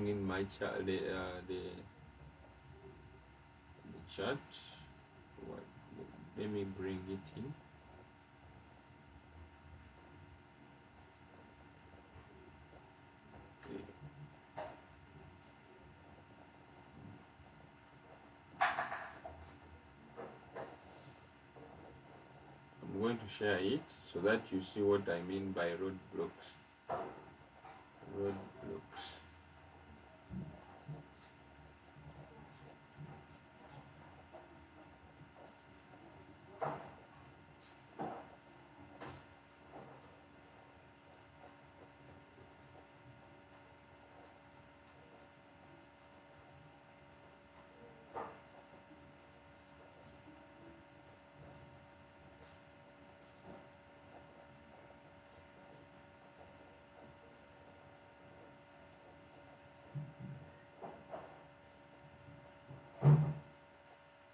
in my chart, the chart. What, let me bring it in. Okay. I'm going to share it so that you see what I mean by roadblocks. Roadblocks.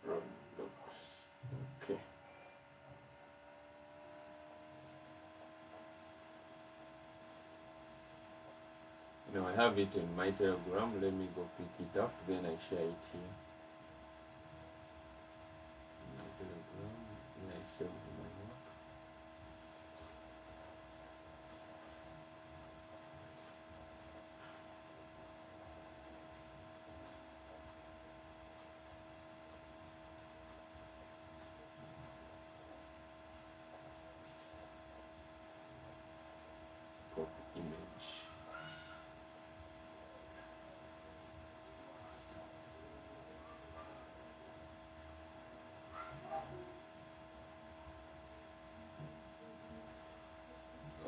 Roadblocks. Okay. Now I have it in my Telegram. Let me go pick it up. Then I share it here. In my Telegram. Where I saved my work. Copy image.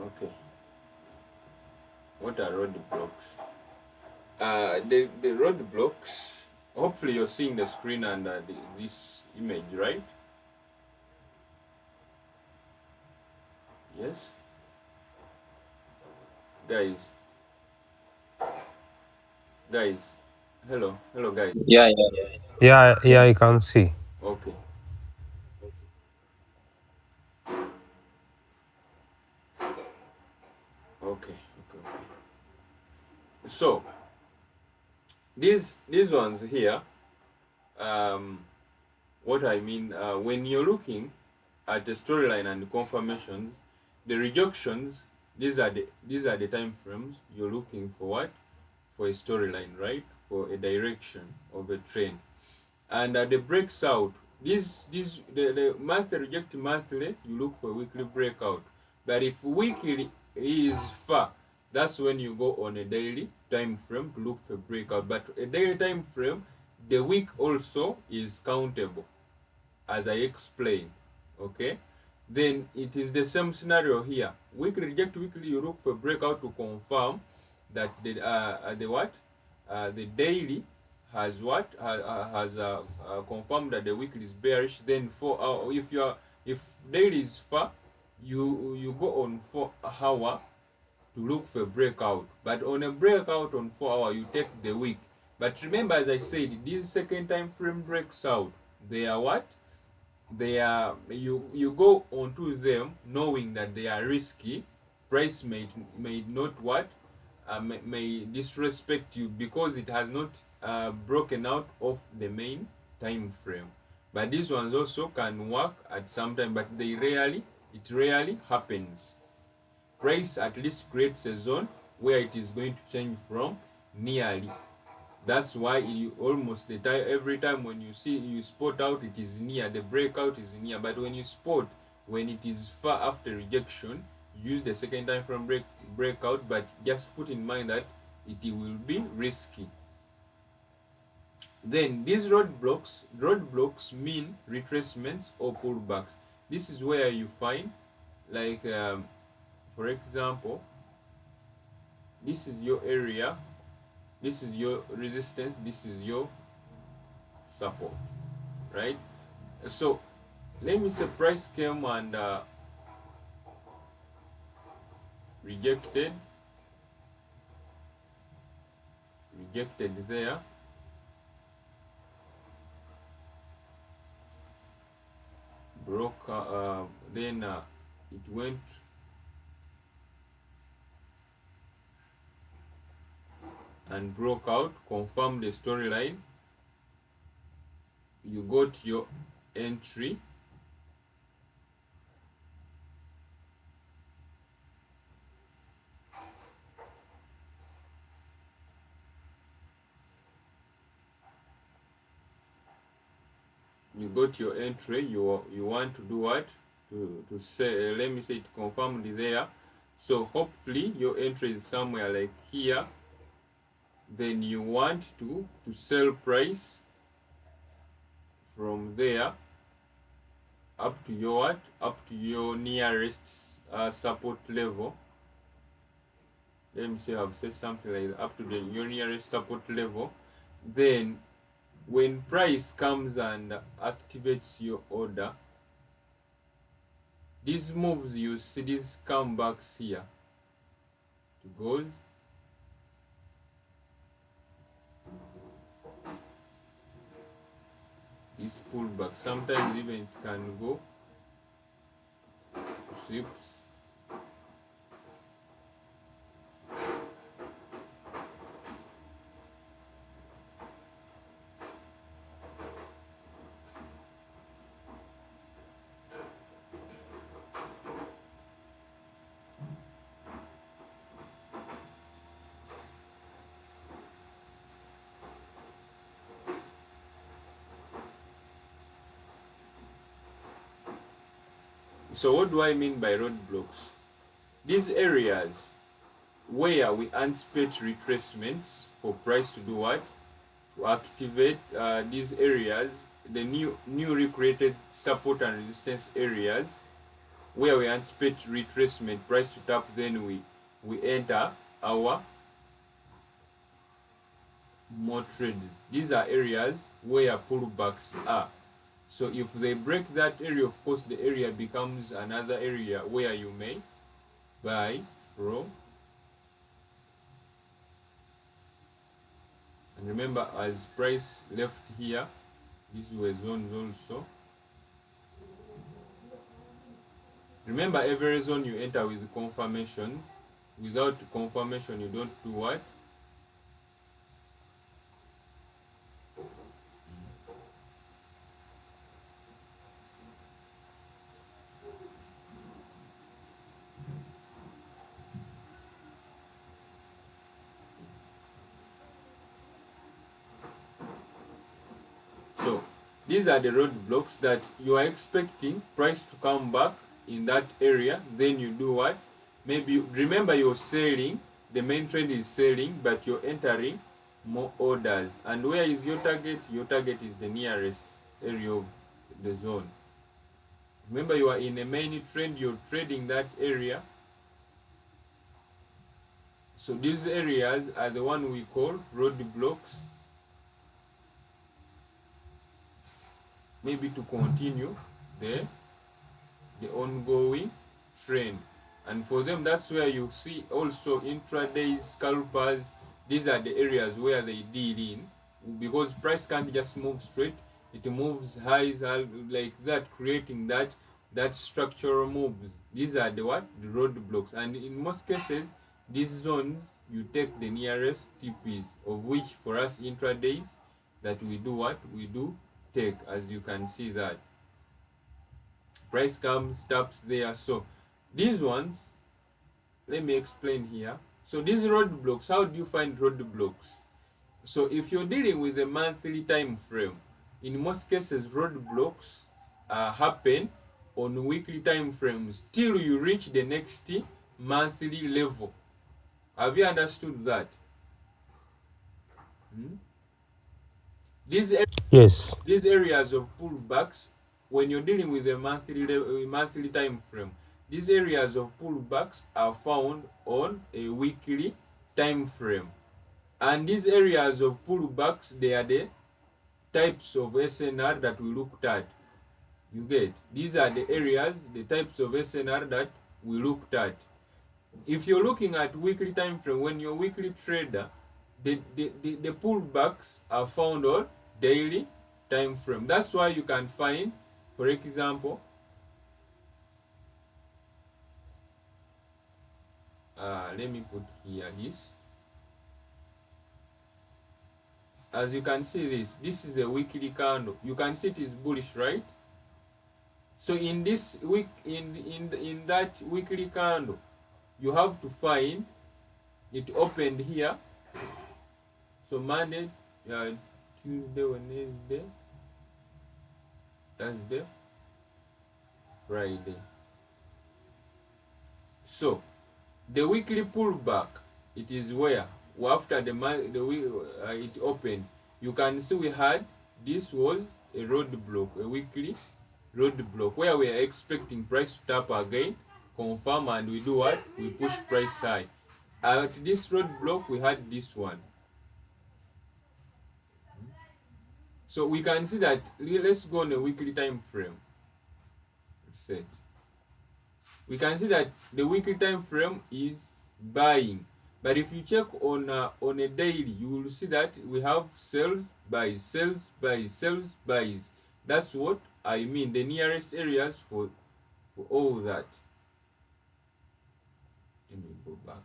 Okay. What are roadblocks? The roadblocks. Hopefully you're seeing the screen and this image, right? Yes, guys. Guys. Hello, guys. Yeah, yeah, Yeah, yeah. yeah, I can see. Okay. Okay. So these ones here, um, what I mean, when you're looking at the storyline and the confirmations, the rejections, these are the time frames you're looking for. What? For a storyline, right? For a direction of a trend. And the breaks out, the monthly reject monthly, you look for weekly breakout. But if weekly is far, that's when you go on a daily time frame to look for breakout. But a daily time frame, the week also is countable, as I explained. Okay, then it is the same scenario here. Weekly reject weekly, you look for breakout to confirm that the what the daily has what has confirmed that the weekly is bearish. Then if daily is far, you go on 4 hour to look for breakout. But on a breakout on 4 hour, you take the week. But remember, as I said, this second time frame breaks out, they are what? They are, you go onto them knowing that they are risky. Price may not what may disrespect you because it has not broken out of the main time frame. But these ones also can work at some time, but it rarely happens. Price at least creates a zone where it is going to change from nearly. That's why you almost the time, every time when you spot out, it is near, the breakout is near. But when you spot when it is far after rejection, use the second time from breakout. But just put in mind that it will be risky. Then these roadblocks mean retracements or pullbacks. This is where you find, like, for example, this is your area, this is your resistance, this is your support, right? So let me say price came and rejected there. broke, then it went and broke out, confirmed the storyline. You got your entry, you want to do what, to say, let me say it confirmed there. So hopefully your entry is somewhere like here. Then you want to sell price from there up to your what, up to your nearest support level. Let me say I've said something like that, up to your nearest support level. Then when price comes and activates your order, these moves, you see these comebacks here, it goes, this pullback, sometimes even it can go sweeps. So what do I mean by roadblocks? These areas where we anticipate retracements for price to do what? To activate these areas, the newly created support and resistance areas, where we anticipate retracement, price to tap, then we enter our more trades. These are areas where pullbacks are. So if they break that area, of course, the area becomes another area where you may buy from. And remember, as price left here, these were zones also. Remember, every zone you enter with confirmations. Without confirmation, you don't do what? So these are the roadblocks that you are expecting price to come back in that area. Then you do what? Maybe remember you're selling, the main trend is selling, but you're entering more orders. And where is your target? Your target is the nearest area of the zone. Remember, you are in a main trend, you're trading that area. So these areas are the one we call roadblocks. Maybe to continue the ongoing trend. And for them, that's where you see also intraday scalpers. These are the areas where they deal in, because price can't just move straight. It moves highs like that, creating that structural moves. These are the what? The roadblocks. And in most cases, these zones, you take the nearest TPs, of which for us intradays, that we do what? We do take, as you can see that. Price comes, taps there. So these ones, let me explain here. So these roadblocks, how do you find roadblocks? So if you're dealing with a monthly time frame, in most cases roadblocks happen on weekly time frames till you reach the next monthly level. Have you understood that? These Yes. these areas of pullbacks, when you're dealing with a monthly time frame, these areas of pullbacks are found on a weekly time frame. And these areas of pullbacks, they are the types of SNR that we looked at. You get? These are the areas, the types of SNR that we looked at. If you're looking at weekly time frame, when you're a weekly trader, the pullbacks are found on daily time frame. That's why you can find, for example, let me put here this. As you can see, this is a weekly candle. You can see it is bullish, right? So in this week, in that weekly candle, you have to find it opened here. So Monday, Tuesday, Wednesday, Thursday, Friday. So the weekly pullback, it is where after the week it opened. You can see we had, this was a roadblock, a weekly roadblock, where we are expecting price to tap again, confirm, and we do what? We push price high. At this roadblock, we had this one. So we can see that, let's go on a weekly time frame. Set. We can see that the weekly time frame is buying, but if you check on a daily, you will see that we have sells, buys, sells, buys, sells, buys. That's what I mean, the nearest areas for all that. Let me go back.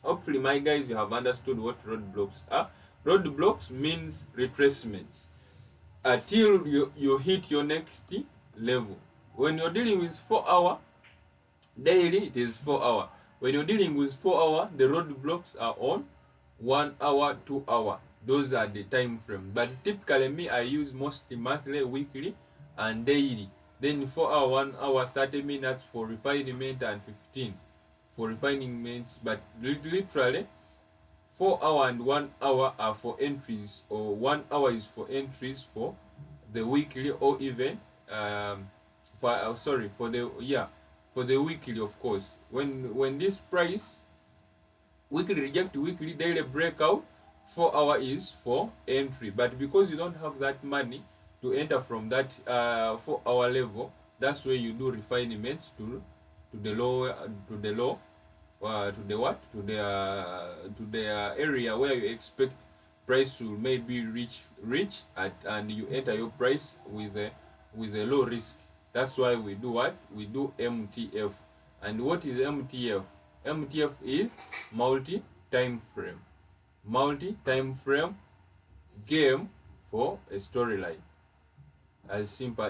Hopefully, my guys, you have understood what roadblocks are. Roadblocks means retracements until you hit your next level. When you're dealing with 4-hour daily, it is 4 hour. When you're dealing with 4 hour, the roadblocks are on 1 hour, 2 hour. Those are the time frame. But typically, me, I use mostly monthly, weekly, and daily. Then 4 hour, 1 hour, 30 minutes for refinement, and 15 for refinements. But literally, 4 hour and 1 hour are for entries, or 1 hour is for entries for the weekly, or even for the weekly, of course. When this price weekly reject weekly, daily breakout, 4 hour is for entry. But because you don't have that money to enter from that 4 hour level, that's where you do refinements to the low to the low to the what to the area where you expect price to maybe reach at, and you enter your price with a low risk. That's why we do what we do MTF. And what is MTF? MTF is multi time frame game for a storyline. As simple,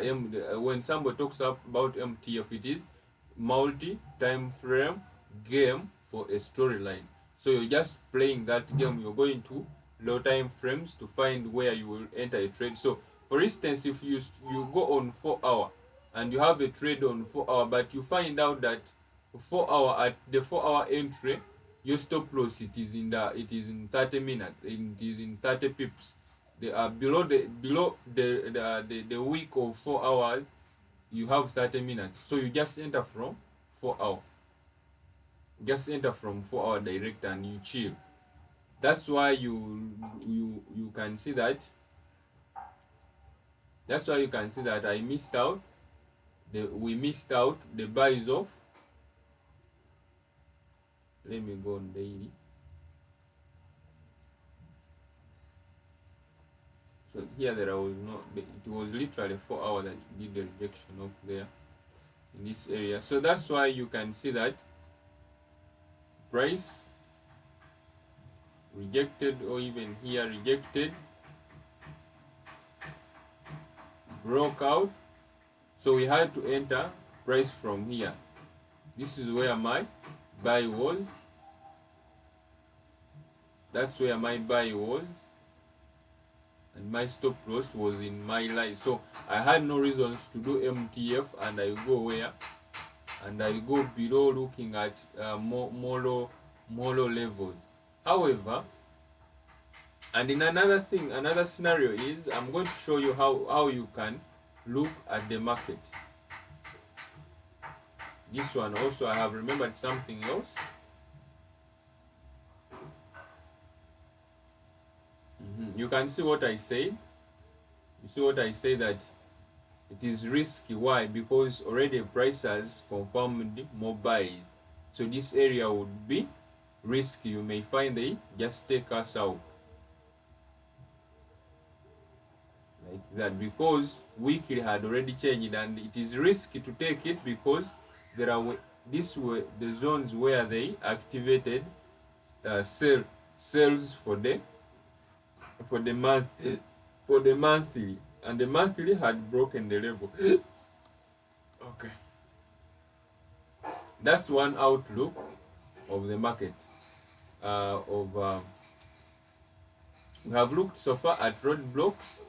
when somebody talks about MTF, it is multi time frame game for a storyline. So you're just playing that game. You're going to low time frames to find where you will enter a trade. So for instance, if you go on 4 hour and you have a trade on 4 hour, but you find out that 4 hour, at the 4 hour entry, your stop loss, it is in 30 minutes, it is in 30 pips. They are below the week of 4 hours. You have 30 minutes, so you just enter from 4 hour. Just enter from 4 hour direct, and you chill. That's why you can see that. That's why you can see that I missed out. We missed out the buys of. Let me go on daily. So here there was no. It was literally 4 hours that you did the rejection of there in this area. So that's why you can see that price rejected, or even here rejected, broke out. So we had to enter price from here. This is where my buy was. That's where my buy was, and my stop loss was in my line. So I had no reasons to do MTF, and I go where, and I go below, looking at more low levels. However, and in another scenario is, I'm going to show you how you can look at the market. This one also, I have remembered something else. You can see what I said. You see what I say, that it is risky. Why? Because already price has confirmed more buys. So this area would be risk, you may find they just take us out like that, because weekly had already changed, and it is risky to take it because there are these were the zones where they activated sales for the month for the monthly, and the monthly had broken the level. Okay, that's one outlook of the market. Of We have looked so far at roadblocks,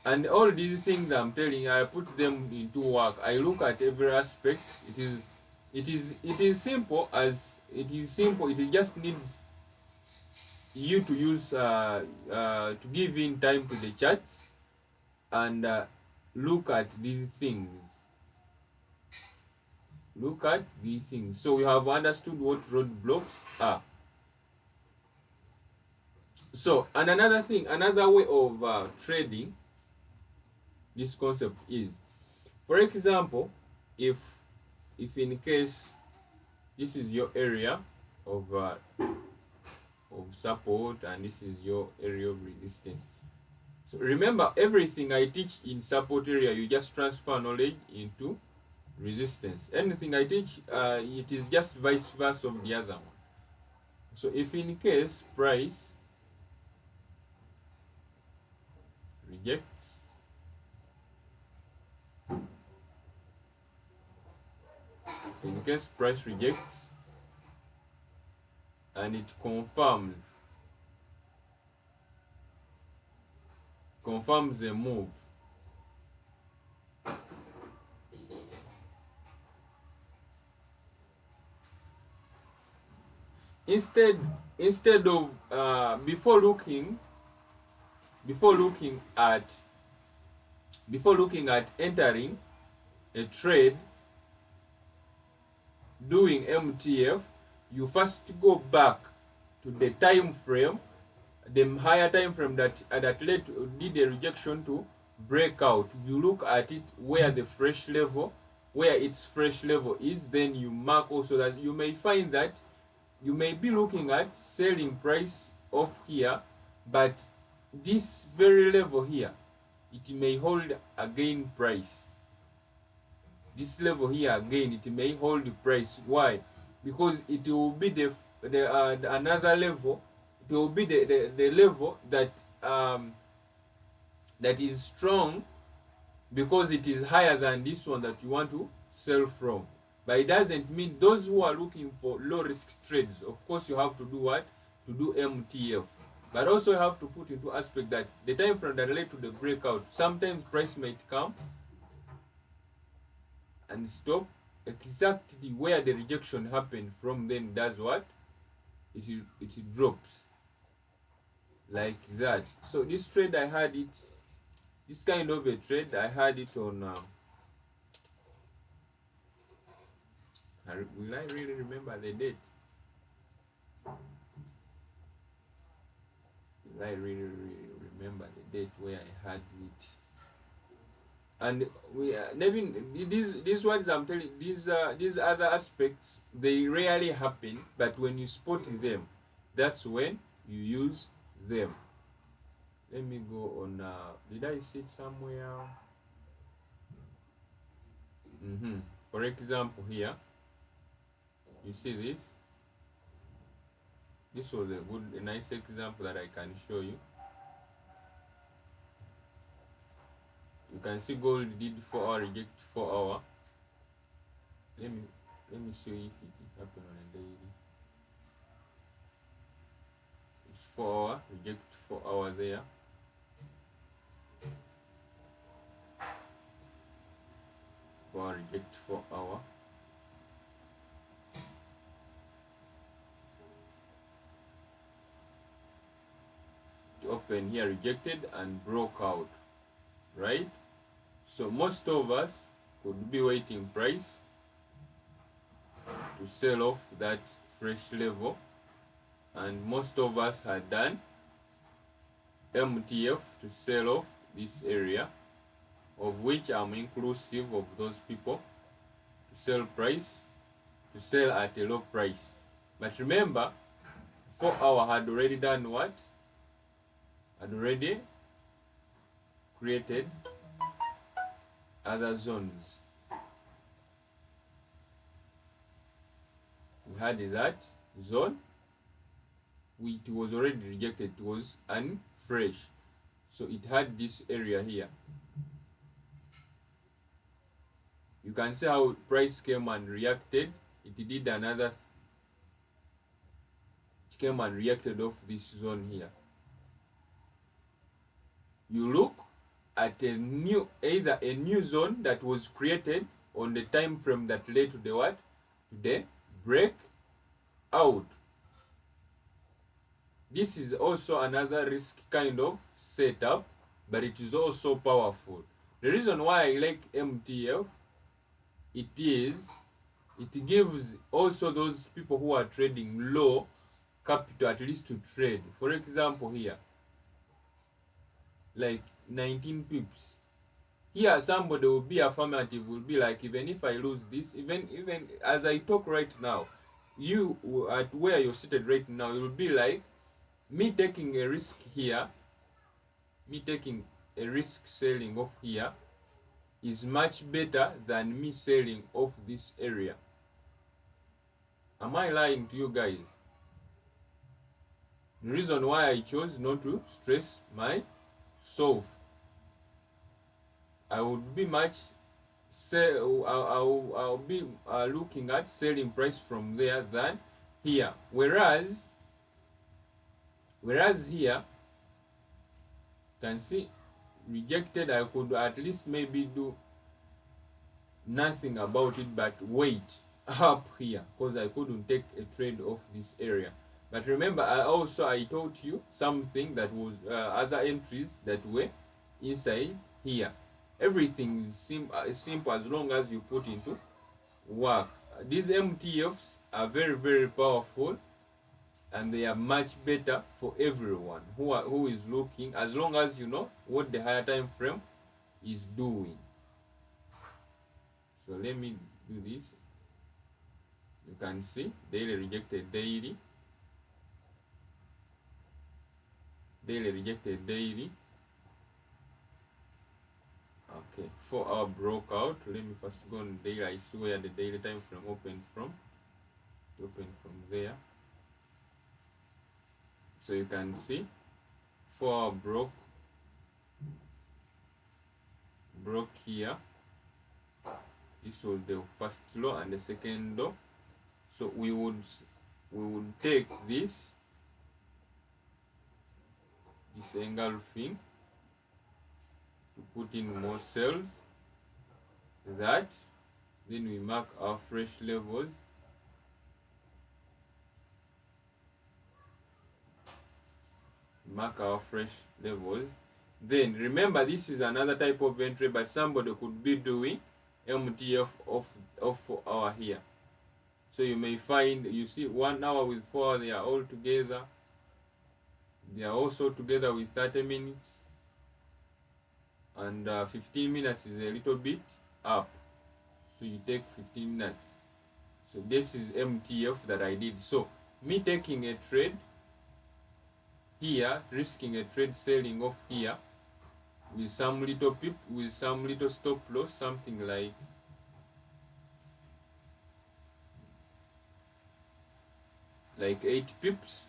and all these things I'm telling you, I put them into work. I look at every aspect. It is simple as it is simple. It just needs you to use to give in time to the charts and look at these things. Look at these things. So we have understood what roadblocks are. So, and another thing, another way of trading this concept is, for example, if in case this is your area of support and this is your area of resistance. So remember, everything I teach in support area, you just transfer knowledge into resistance. Anything I teach, it is just vice versa of the other one. So if in case price rejects, if in case price rejects and it confirms the move, instead of before looking at entering a trade doing MTF, you first go back to the time frame, the higher time frame that did the rejection to break out. You look at it where its fresh level is, then you mark also that you may find that you may be looking at selling price off here, but this very level here, it may hold again price. This level here again, it may hold the price. Why? Because it will be the another level. It will be the level that that is strong, because it is higher than this one that you want to sell from. But it doesn't mean those who are looking for low risk trades, of course you have to do what? To do MTF. But also you have to put into aspect that the time frame that led to the breakout, sometimes price might come and stop exactly where the rejection happened from, then does what? It drops like that. So this trade I had it, this kind of a trade I had it on will I really remember the date? Will I really remember the date where I had it? And we these words I'm telling, these other aspects, they rarely happen, but when you spot them, that's when you use them. Let me go on. Did I see it somewhere? For example, here you see this. This was a nice example that I can show you. You can see gold did 4 hour reject 4 hour. Let me show you if it happened on a daily. It's 4 hour reject 4 hour there. Reject 4 hour. To open here, rejected and broke out, right? So most of us could be waiting price to sell off that fresh level, and most of us had done MTF to sell off this area, of which I'm inclusive of those people, to sell at a low price. But remember, 4-hour had already done what? Had already created other zones. We had that zone, which was already rejected, it was unfresh. So it had this area here. You can see how price came and reacted. It did another, it came and reacted off this zone here. You look at a new, either a new zone that was created on the time frame that led to the what? To the breakout. This is also another risk kind of setup, but it is also powerful. The reason why I like MTF, it gives also those people who are trading low capital at least to trade. For example, here, like 19 pips. Here, somebody will be affirmative, will be like, even if I lose this, even as I talk right now, you at where you're seated right now, it will be like, me taking a risk here, me taking a risk selling off here is much better than me selling off this area. Am I lying to you guys? The reason why I chose not to stress myself, I would be much I'll be looking at selling price from there than here. Whereas here, you can see rejected, I could at least maybe do nothing about it but wait up here, because I couldn't take a trade off this area. But remember, I taught you something that was other entries that were inside here. Everything is simple as long as you put into work. These MTFs are very, very powerful, and they are much better for everyone who is looking, as long as you know what the higher time frame is doing. So let me do this. You can see daily rejected, daily rejected, daily. Okay, 4-hour broke out. Let me first go on daily. I see where the daily time frame opened from. Open from there. So you can see 4-hour broke here. This was the first low and the second low. So we would take this engulfing to put in more cells. That then we mark our fresh levels. Then remember, this is another type of entry, but somebody could be doing MTF of 4 hour here. So you may find, you see 1 hour with 4 hour, they are all together. They are also together with 30 minutes. And 15 minutes is a little bit up. So you take 15 minutes. So this is MTF that I did. So me taking a trade here, risking a trade selling off here with some little pip, with some little stop loss, something like 8 pips,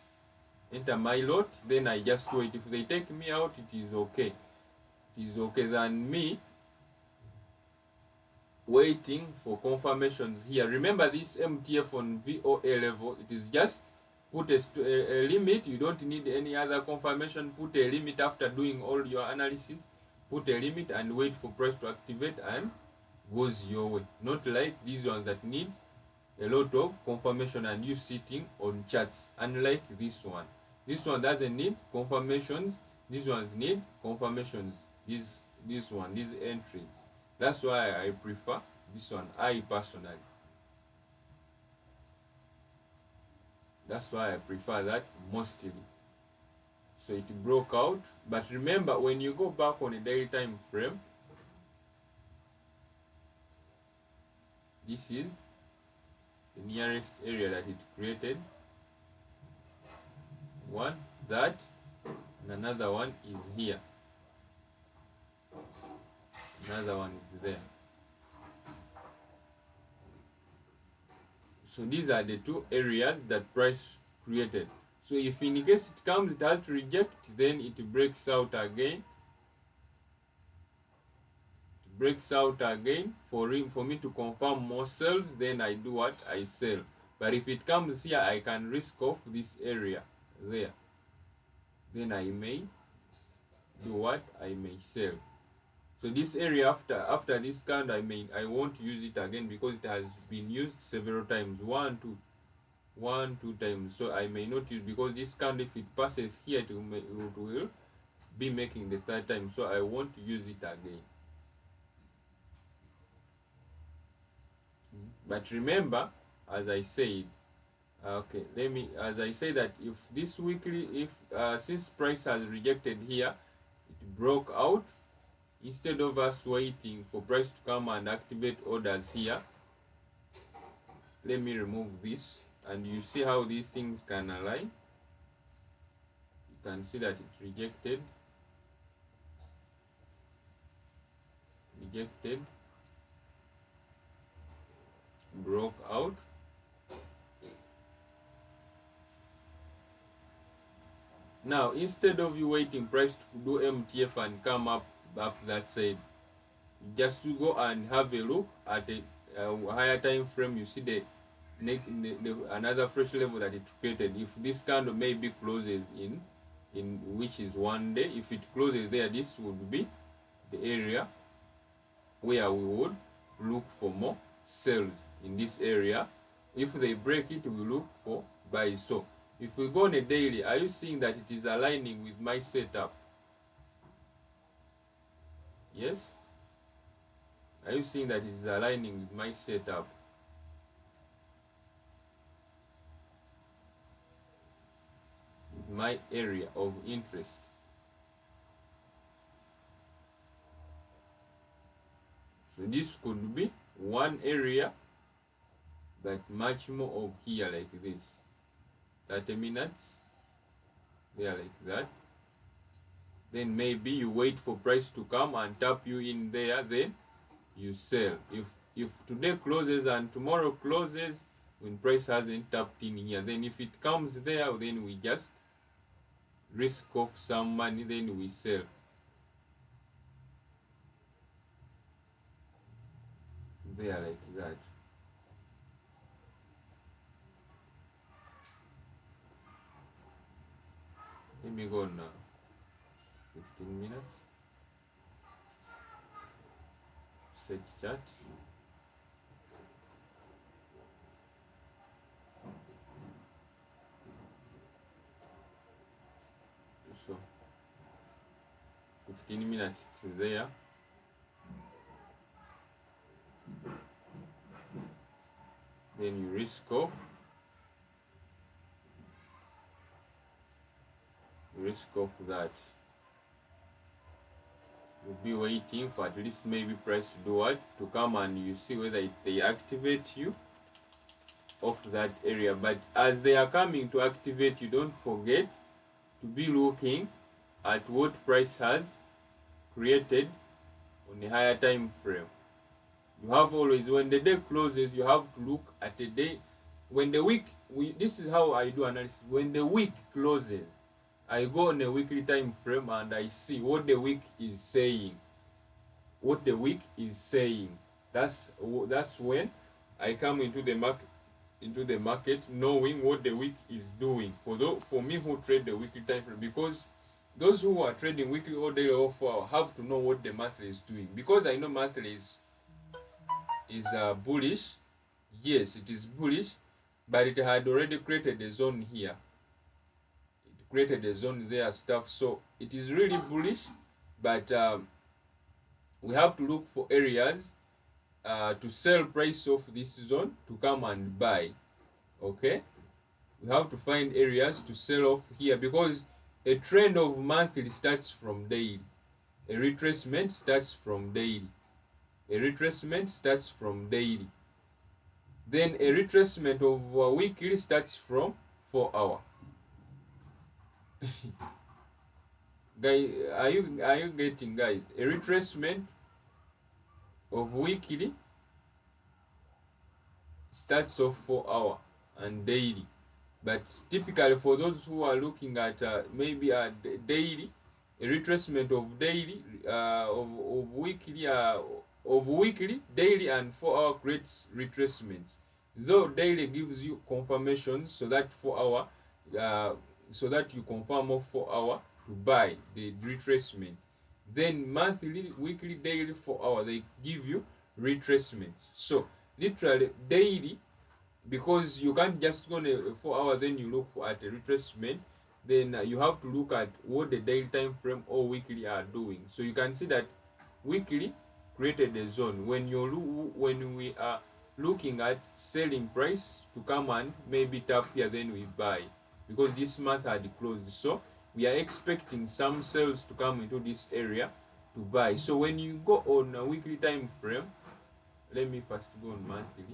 enter my lot, then I just wait. If they take me out, it is okay. It is okay than me waiting for confirmations here. Remember, this MTF on VOA level, it is just put a limit. You don't need any other confirmation. Put a limit after doing all your analysis. Put a limit and wait for price to activate and goes your way. Not like these ones that need a lot of confirmation and you sitting on charts. Unlike this one doesn't need confirmations. These ones need confirmations. These entries. That's why I prefer this one. I personally, that's why I prefer that mostly. So it broke out, but remember, when you go back on a daily time frame, this is the nearest area that it created. one, that, and another one is here. Another one is there. So these are the two areas that price created. So if in case it comes, it has to reject, then it breaks out again. It breaks out again for me to confirm more sales. Then I do what? I sell. But if it comes here, I can risk off this area there. Then I may do what? I may sell. So this area after this count, I won't use it again because it has been used several times. Two times. So I may not use, because this count, if it passes here, it will be making the third time. So I won't use it again. But remember, as I said, okay, as I say that if this weekly, since price has rejected here, it broke out. Instead of us waiting for price to come and activate orders here, let me remove this, and you see how these things can align. You can see that it rejected, broke out. Now, instead of you waiting price to do MTF and come up that side, just to go and have a look at a higher time frame. You see the another fresh level that it created. If this candle maybe closes in which is 1 day, if it closes there, this would be the area where we would look for more sales in this area. If they break it, we look for buys. So if we go on a daily, are you seeing that it is aligning with my setup? Yes? Are you seeing that it is aligning with my setup? With my area of interest? So this could be one area, but much more of here like this. 30 minutes, there like that. Then maybe you wait for price to come and tap you in there, then you sell. If today closes and tomorrow closes, when price hasn't tapped in here, then if it comes there, then we just risk off some money, then we sell. There like that. Let me go now. 15 minutes. Set chart. So 15 minutes to there. Then you risk off. You risk off that. You'll be waiting for at least maybe price to do what? To come, and you see whether they activate you off that area. But as they are coming to activate you, don't forget to be looking at what price has created on a higher time frame. You have always, when the day closes, you have to look at the day. When the week, this is how I do analysis. When the week closes, I go on a weekly time frame and I see what the week is saying. What the week is saying. That's when I come into the market knowing what the week is doing. For me who trade the weekly time frame, because those who are trading weekly or daily offer have to know what the monthly is doing. Because I know monthly is bullish. Yes, it is bullish, but it had already created a zone here. It created a zone there, stuff. So it is really bullish, but we have to look for areas to sell price of this zone to come and buy. Okay, we have to find areas to sell off here, because a trend of monthly starts from daily. A retracement starts from daily. A retracement starts from daily. Then a retracement of weekly starts from 4 hour. Guys, are you getting, guys? A retracement of weekly starts off 4 hour and daily, but typically for those who are looking at maybe a daily, a retracement of daily, of weekly, daily, and 4 hour creates retracements. Though daily gives you confirmations, so that 4 hour, so that you confirm of 4 hour to buy the retracement. Then monthly, weekly, daily, 4 hour, they give you retracements. So literally daily, because you can't just go on a 4 hour then you look for at a retracement, then you have to look at what the daily time frame or weekly are doing. So you can see that weekly created a zone when when we are looking at selling price to come and maybe tap here, then we buy because this month had closed. So we are expecting some sales to come into this area to buy. So when you go on a weekly time frame, let me first go on monthly.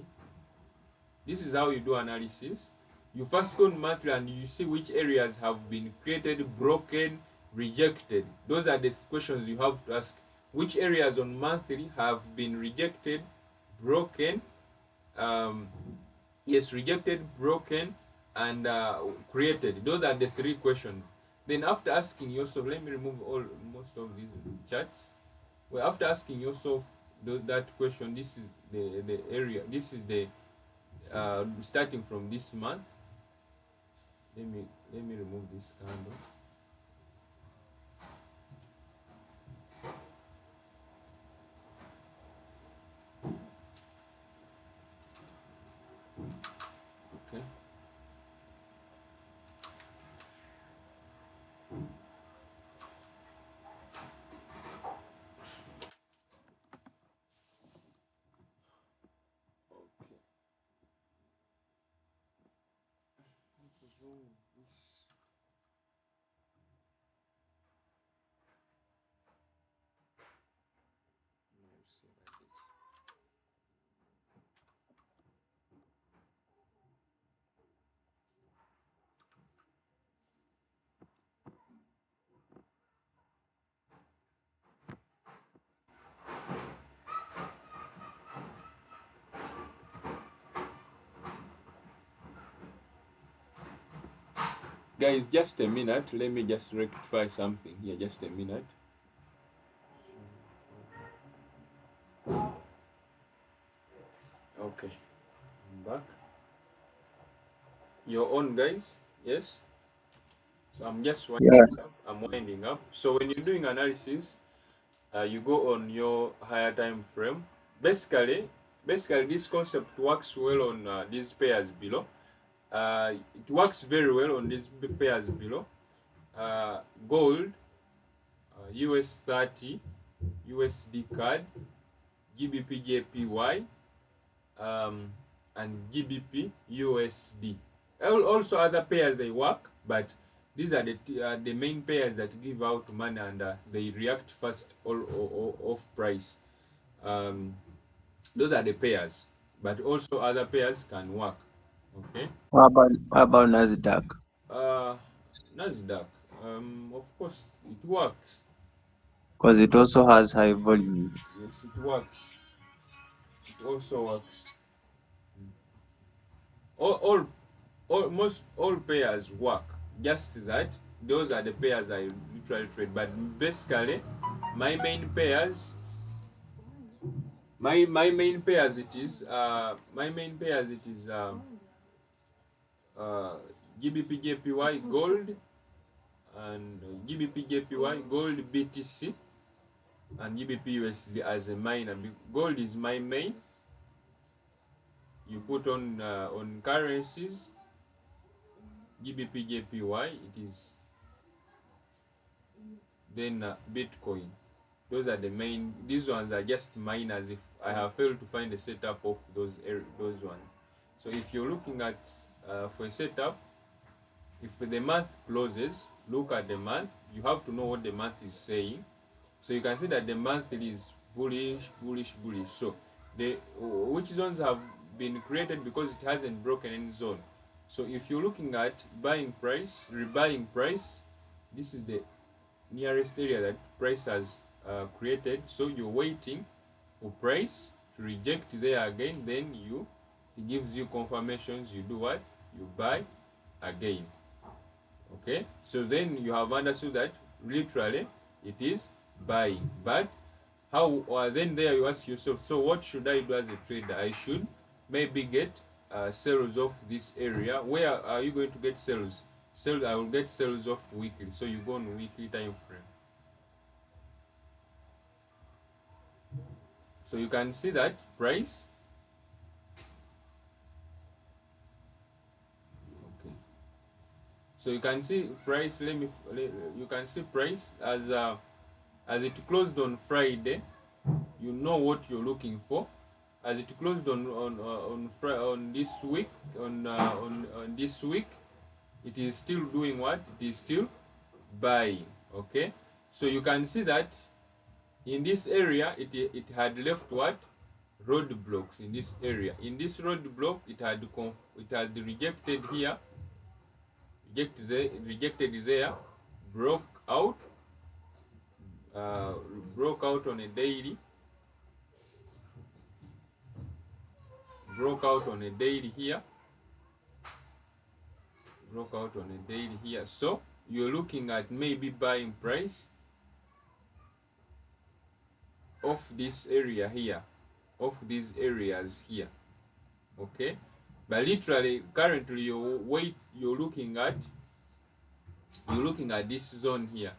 This is how you do analysis. You first go on monthly and you see which areas have been created, broken, rejected. Those are the questions you have to ask. Which areas on monthly have been rejected, broken, um, yes, rejected, broken, and created. Those are the three questions. Then after asking yourself, let me remove most of these charts. Well, after asking yourself that question, this is the area. This is the starting from this month. Let me remove this candle. Okay. Okay. What is wrong with this? No, see like this. Guys, just a minute. Let me just rectify something here. Just a minute. Okay. I'm back. You're on, guys. Yes. So I'm just Yeah. winding up. I'm winding up. So when you're doing analysis, you go on your higher time frame. Basically, this concept works well on these pairs below. It works very well on these pairs below. Gold, US 30, USD card, GBP JPY, um, and GBP USD. Also, other pairs they work, but these are the main pairs that give out money and they react fast all off price. Um, those are the pairs, but also other pairs can work. Okay. What about Nasdaq? Uh, Nasdaq. Of course, it works. Because it also has high volume. Yes, it works. It also works. All almost all pairs work. Just that those are the pairs I literally trade. But basically, my main pairs, my main pairs it is uh, GBP JPY gold and GBP JPY gold BTC and GBP USD as a minor. Gold is my main. You put on currencies, GBP JPY it is, then Bitcoin. Those are the main. These ones are just minors if I have failed to find a setup of those ones. So if you're looking at for a setup, if the month closes, look at the month. You have to know what the month is saying. So you can see that the monthly is bullish, bullish, bullish. So the which zones have been created because it hasn't broken any zone. So if you're looking at buying price, rebuying price, this is the nearest area that price has created. So you're waiting for price to reject there again, then it gives you confirmations. You do what? You buy again. Okay, so then you have understood that literally it is buying. But how then there you ask yourself, so what should I do as a trader? I should maybe get sales of this area. Where are you going to get sales? Sales, I will get sales of weekly. So you go on weekly time frame. So you can see that price. Okay, so you can see price. You can see price as it closed on Friday. You know what you're looking for. As it closed on this week, on this week, it is still doing what? It is still buying. Okay, so you can see that in this area it had left what? Roadblocks in this area. In this roadblock, it had rejected here, rejected there, broke out, uh, broke out on a daily, broke out on a daily here, broke out on a daily here. So you're looking at maybe buying price of this area here, of these areas here. Okay, but literally currently you're looking at this zone here.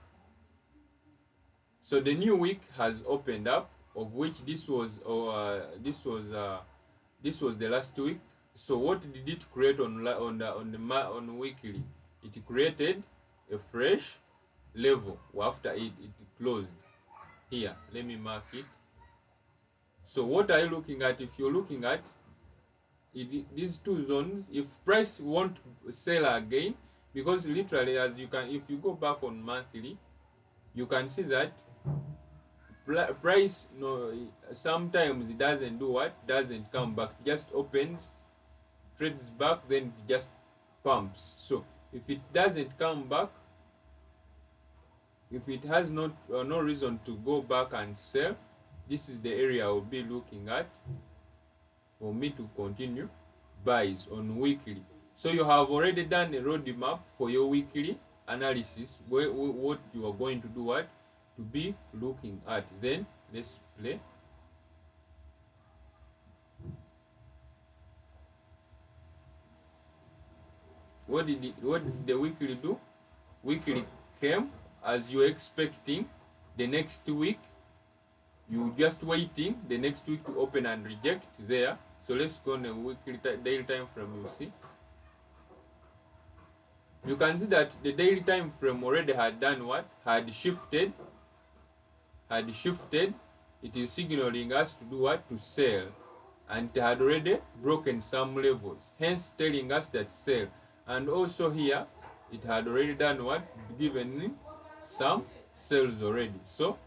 So the new week has opened up, of which this was the last week. So what did it create on weekly? It created a fresh level after it closed here. Let me mark it. So what are you looking at? If you're looking at these two zones, if price won't sell again, because literally, as you can, if you go back on monthly, you can see that price, no, sometimes it doesn't do what? Doesn't come back, just opens, trades back, then it just pumps. So if it doesn't come back, if it has no reason to go back and sell, this is the area I'll be looking at for me to continue buys on weekly. So you have already done a roadmap for your weekly analysis, what you are going to do, what to be looking at. Then let's play. What did the weekly do? Weekly came as you're expecting. The next week, you just waiting the next week to open and reject there. So let's go on a weekly daily time frame. You can see that the daily time frame already had done what? Had shifted. It is signaling us to do what? To sell. And it had already broken some levels, hence telling us that sell. And also here, it had already done what? Given some sales already. So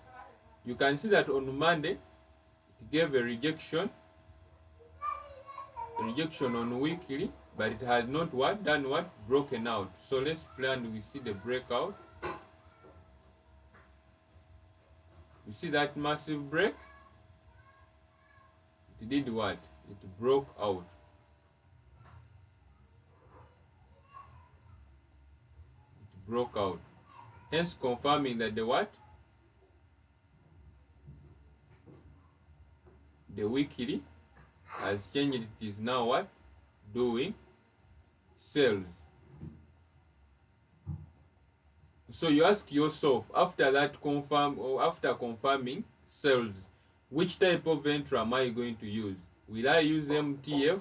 you can see that on Monday, it gave a rejection on weekly, but it had not what? Done what? Broken out. So let's play and we see the breakout. You see that massive break? It did what? It broke out. It broke out. Hence confirming that the what? The weekly has changed. It is now what? Doing sales. So you ask yourself, after that after confirming sales, which type of entry am I going to use? Will I use MTF?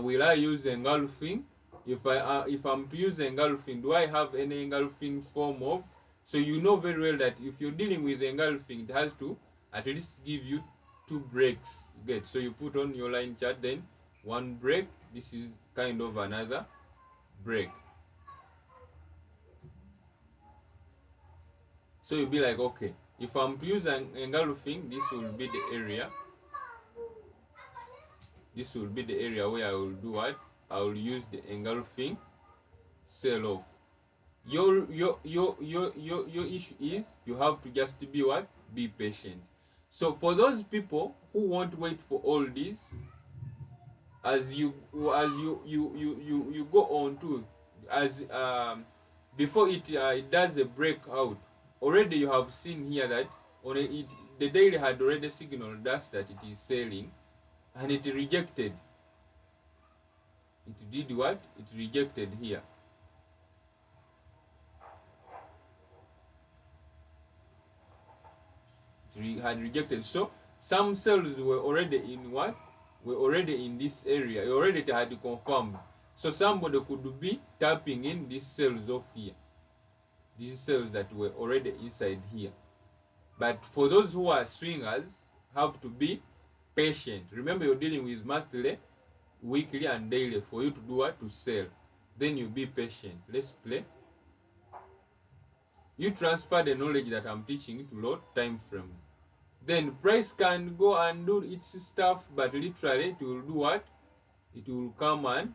Will I use engulfing? If I'm to use engulfing, do I have any engulfing form of? So you know very well that if you're dealing with engulfing, it has to at least give you 2 breaks. You get, so you put on your line chart, then 1 break. This is kind of another break. So you'll be like, okay, if I'm to use an engulfing, this will be the area. This will be the area where I will do what? I will use the engulfing sell off. Your issue is you have to just be what? Be patient. So for those people who won't wait for all this, as you go on to, as before it does a breakout, already you have seen here that on it, the daily had already signaled us that it is selling, and it rejected. It did what? It rejected here. Had rejected. So some cells were already in what? Were already in this area. It already had confirmed. So somebody could be tapping in these cells of here. These cells that were already inside here. But for those who are swingers, have to be patient. Remember, you're dealing with monthly, weekly, and daily for you to do what? To sell. Then you be patient. Let's play. You transfer the knowledge that I'm teaching to load time frames. Then price can go and do its stuff, but literally it will do what? It will come and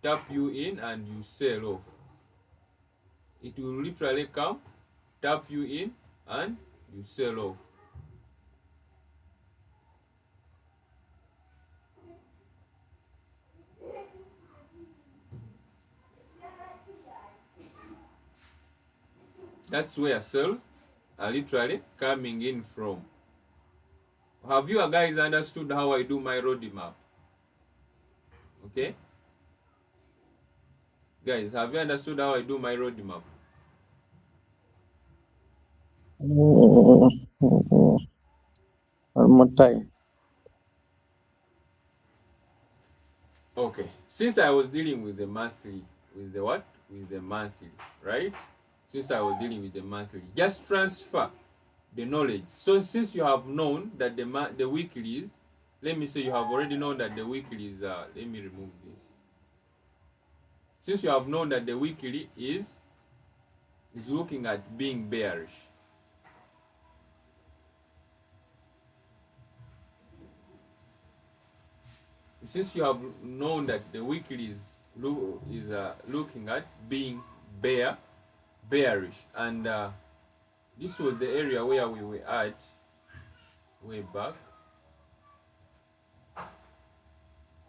tap you in and you sell off. It will literally come, tap you in, and you sell off. That's where sales are literally coming in from. Have you guys understood how I do my roadmap? Okay? Guys, have you understood how I do my roadmap? One more time. Okay. Since I was dealing with the monthly, with the what? With the monthly, right? Since I was dealing with the monthly, just transfer the knowledge. So since you have known that the weeklies, let me say you have already known that the weeklies are, let me remove this. Since you have known that the weekly is looking at being bearish, since you have known that the weekly is looking at being bearish, and this was the area where we were at way back.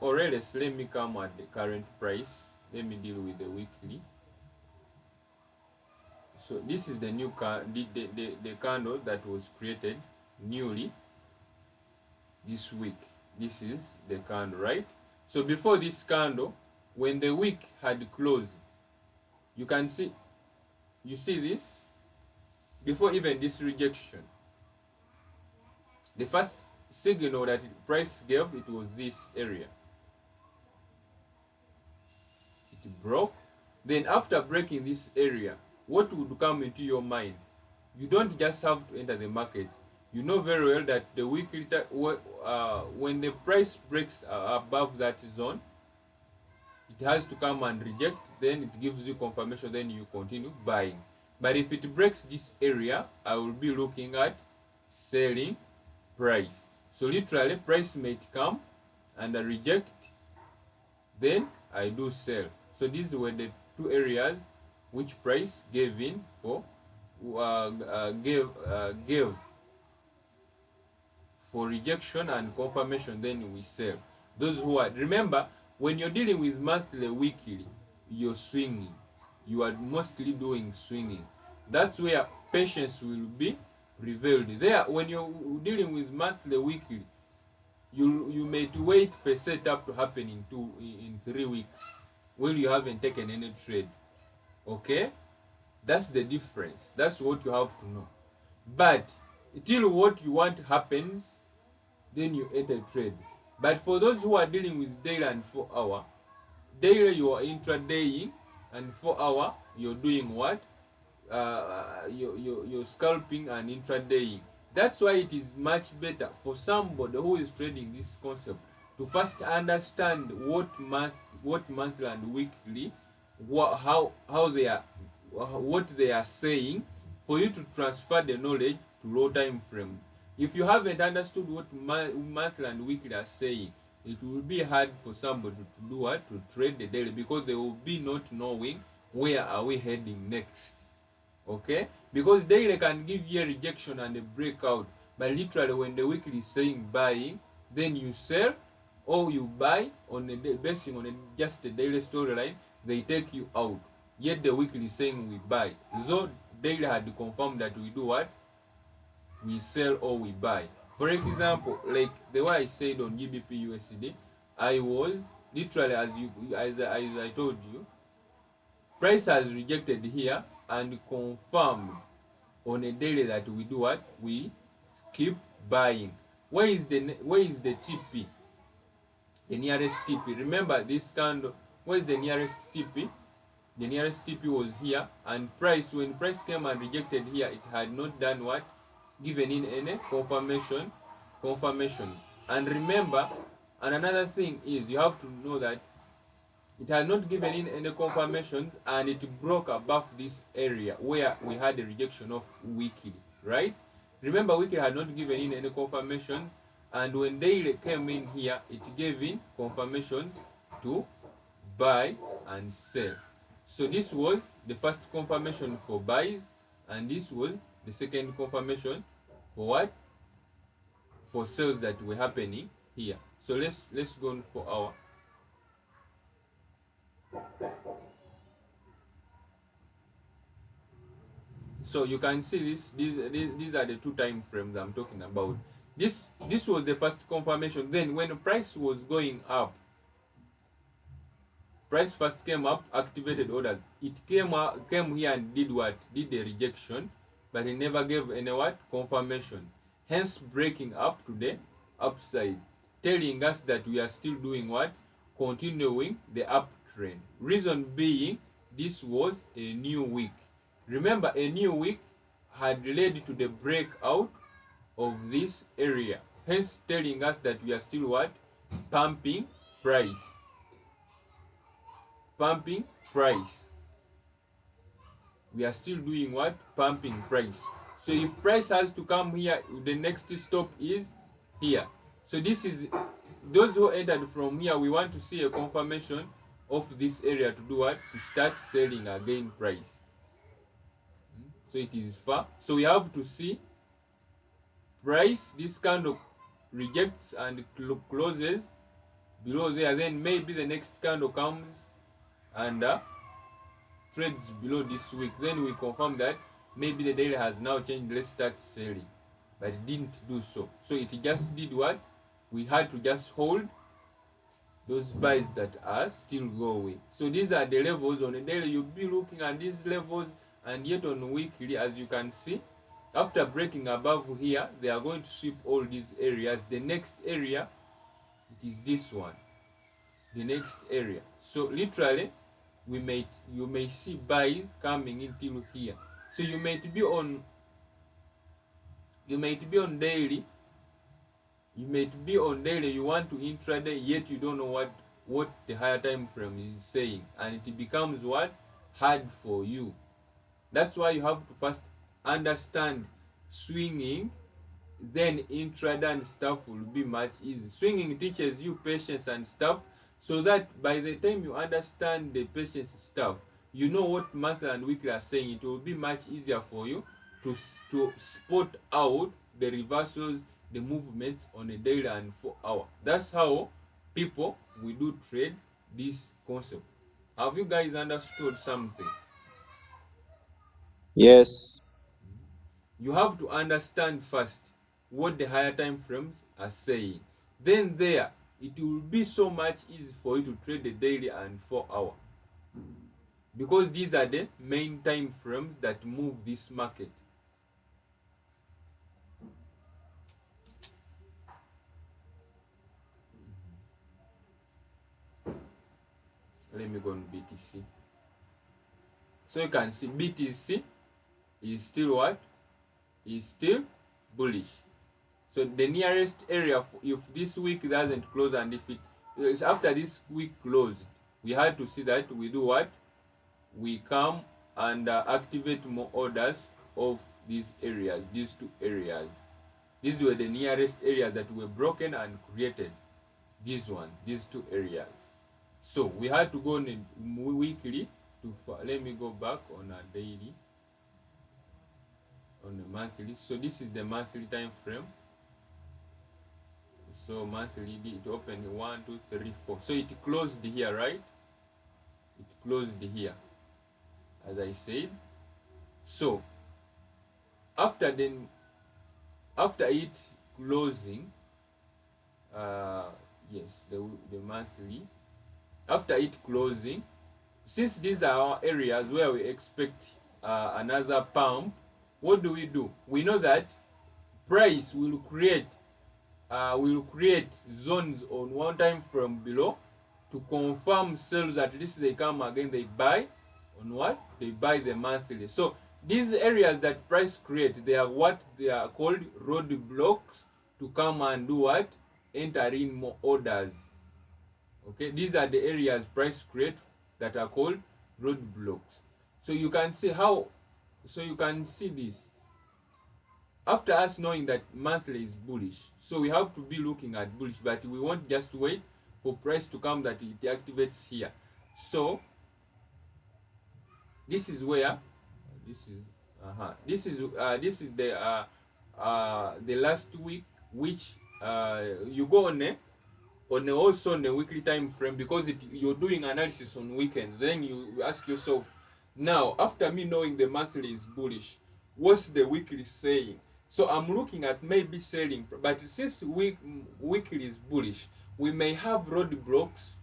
Or else, let me come at the current price. Let me deal with the weekly. So this is the new the candle that was created newly this week. This is the candle, right? So before this candle, when the week had closed, you can see, you see this, before even this rejection, the first signal that price gave, it was this area. It broke. Then after breaking this area, what would come into your mind? You don't just have to enter the market. You know very well that the weekly when the price breaks above that zone, it has to come and reject, then it gives you confirmation, then you continue buying. But if it breaks this area, I will be looking at selling price. So literally price might come and I reject, then I do sell. So these were the two areas which price gave in for, gave for rejection and confirmation, then we sell. Those who are, remember, when you're dealing with monthly, weekly, you're swinging. You are mostly doing swinging. That's where patience will be prevailed. There, when you're dealing with monthly, weekly, you may wait for a setup to happen in 3 weeks when you haven't taken any trade. Okay, that's the difference. That's what you have to know. But till what you want happens, then you enter trade. But for those who are dealing with daily and 4 hour, daily you are intradaying, and 4 hour you're doing what? You're scalping and intradaying. That's why it is much better for somebody who is trading this concept to first understand what monthly and weekly, how they are, what they are saying, for you to transfer the knowledge to low time frame. If you haven't understood what monthly and weekly are saying, it will be hard for somebody to do what? To trade the daily, because they will be not knowing where are we heading next. Okay, because daily can give you a rejection and a breakout, but literally when the weekly is saying buying, then you sell or you buy on a day, basing on just a daily storyline, they take you out. Yet the weekly is saying we buy, though daily had confirmed that we do what, we sell or we buy. For example, like the way I said on GBP USD, I was literally, as I told you, price has rejected here and confirmed on a daily that we do what, we keep buying. Where is the TP, the nearest TP? Remember this candle, where is the nearest TP? The nearest TP was here, and price, when price came and rejected here, it had not done what, given in any confirmations. And remember, and another thing is, you have to know that it had not given in any confirmations, and it broke above this area where we had a rejection of weekly, right? Remember, weekly had not given in any confirmations, and when daily came in here, it gave in confirmations to buy and sell. So this was the first confirmation for buys, and this was the second confirmation for what, for sales that were happening here. So let's go on for our. So you can see these are the two time frames I'm talking about. This was the first confirmation. Then when the price was going up, price first came up, activated orders. It came here and did what? Did the rejection, but it never gave any what? Confirmation. Hence breaking up to the upside, telling us that we are still doing what? Continuing the uptrend. Reason being, this was a new week. Remember, a new week had led to the breakout of this area. Hence telling us that we are still what? Pumping price. Pumping price. We are still doing what? Pumping price. So if price has to come here, the next stop is here. So this is, those who entered from here, we want to see a confirmation of this area to do what? To start selling again price. So it is far. So we have to see price, this candle rejects and closes below there. Then maybe the next candle comes and trades below this week. Then we confirm that maybe the daily has now changed, let's start selling. But it didn't do so. So it just did what? We had to just hold those buys that are still going. So these are the levels. On a daily you'll be looking at these levels, and yet on weekly, as you can see, after breaking above here, they are going to sweep all these areas. The next area, it is this one, the next area. So literally, you may see buys coming in till here. So you might be on daily, you want to intraday, yet you don't know what the higher time frame is saying, and it becomes what? Hard for you. That's why you have to first understand swinging, then intraday and stuff will be much easier. Swinging teaches you patience and stuff, so that by the time you understand the patience stuff, you know what monthly and weekly are saying, it will be much easier for you to spot out the reversals, the movements on a daily and 4 hour. That's how people we do trade this concept. Have you guys understood something? Yes. You have to understand first what the higher time frames are saying. Then there, it will be so much easy for you to trade the daily and 4 hour, because these are the main time frames that move this market. Let me go on BTC. So you can see BTC is still what? Is still bullish. So the nearest area, if this week doesn't close, and if it after this week closed, we had to see that we do what? We come and activate more orders of these areas, these two areas. These were the nearest areas that were broken and created. These two areas. So we had to go on weekly let me go back on a daily, on the monthly. So this is the monthly time frame. So monthly, it opened 1 2 3 4, so it closed here, right? It closed here, as I said. So after it closing, yes, the monthly, after it closing, since these are our areas where we expect another pump, what do? We know that price will create zones on one time frame below to confirm sales. At least they come again, they buy on what? They buy the monthly. So these areas that price create, they are what they are called roadblocks to come and do what? Enter in more orders. Okay, these are the areas price create that are called roadblocks. So you can see how, so you can see this. After us knowing that monthly is bullish, so we have to be looking at bullish, but we won't just wait for price to come that it activates here. So this is where this is the last week, which you go also on the weekly time frame, because you're doing analysis on weekends. Then you ask yourself, now after me knowing the monthly is bullish, what's the weekly saying? So I'm looking at maybe selling, but since weekly is bullish, we may have roadblocks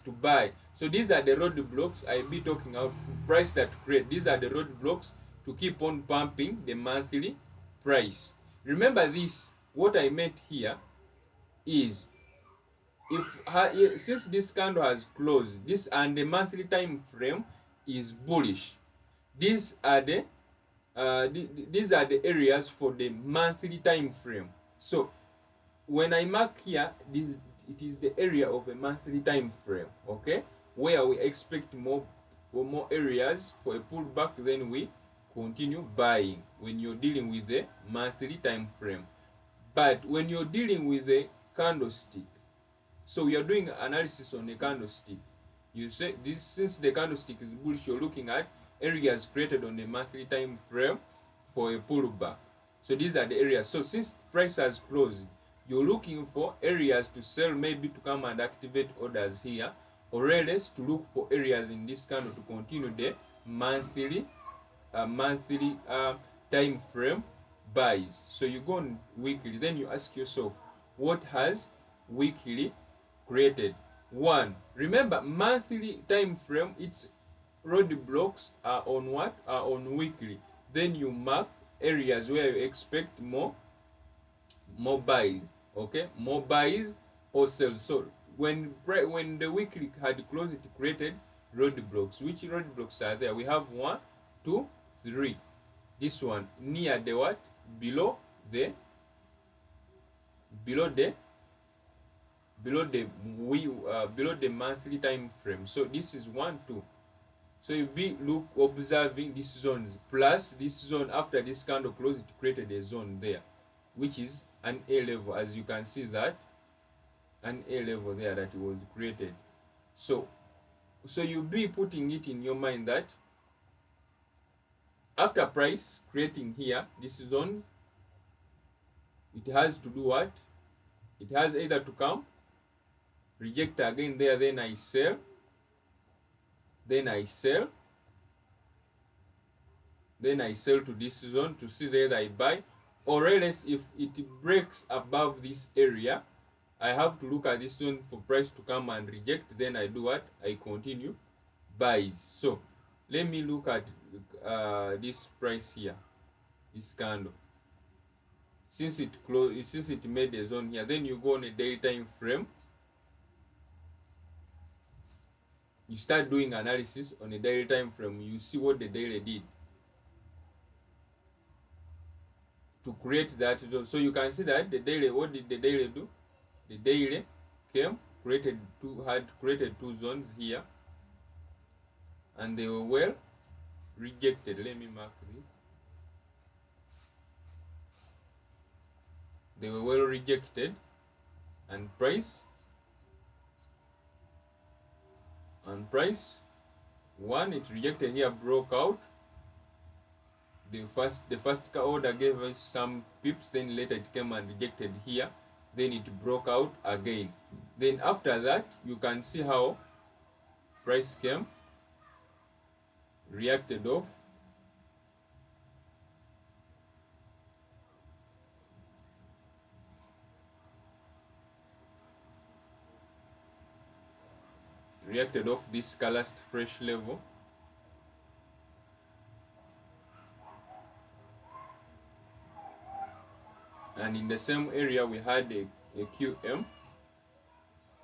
to buy. So these are the roadblocks I be talking about, price that create. These are the roadblocks to keep on pumping the monthly price. Remember this, what I meant here is, since this candle has closed this and the monthly time frame is bullish, these are the areas for the monthly time frame. So when I mark here, it is the area of a monthly time frame, okay, where we expect more areas for a pullback. Then we continue buying when you're dealing with the monthly time frame. But when you're dealing with the candlestick, so we are doing analysis on a candlestick. You say this, since the candlestick is bullish, you're looking at areas created on the monthly time frame for a pullback. So these are the areas. So since price has closed, you're looking for areas to sell, maybe to come and activate orders here, or else to look for areas in this candle to continue the monthly time frame buys. So you go on weekly, then you ask yourself, what has weekly created? One, remember monthly time frame, its roadblocks are on what? Are on weekly. Then you mark areas where you expect more buys, okay, more buys or sales. So when the weekly had closed, it created roadblocks. Which roadblocks are there? We have 1 2 3. This one near the what? Below the monthly time frame. So this is 1 2. So you be observing these zones, plus this zone. After this candle closed, it created a zone there, which is an A level, as you can see that an A level there that was created. So you be putting it in your mind that after price creating here this zone, it has to do what? It has either to come, reject again there, then I sell, then I sell to this zone to see whether I buy, or else if it breaks above this area, I have to look at this zone for price to come and reject, then I do what? I continue buys. So let me look at this price here, this candle. Since it made a zone here, then you go on a daily time frame, you start doing analysis on a daily time frame. You see what the daily did to create that zone. So you can see that the daily, what did the daily do? The daily came, had created two zones here, and they were well rejected. Let me mark this. They were well rejected, and price One, it rejected here, broke out. The first order gave us some pips, then later it came and rejected here, then it broke out again. Then after that, you can see how price came, reacted off, this last fresh level, and in the same area we had a QM,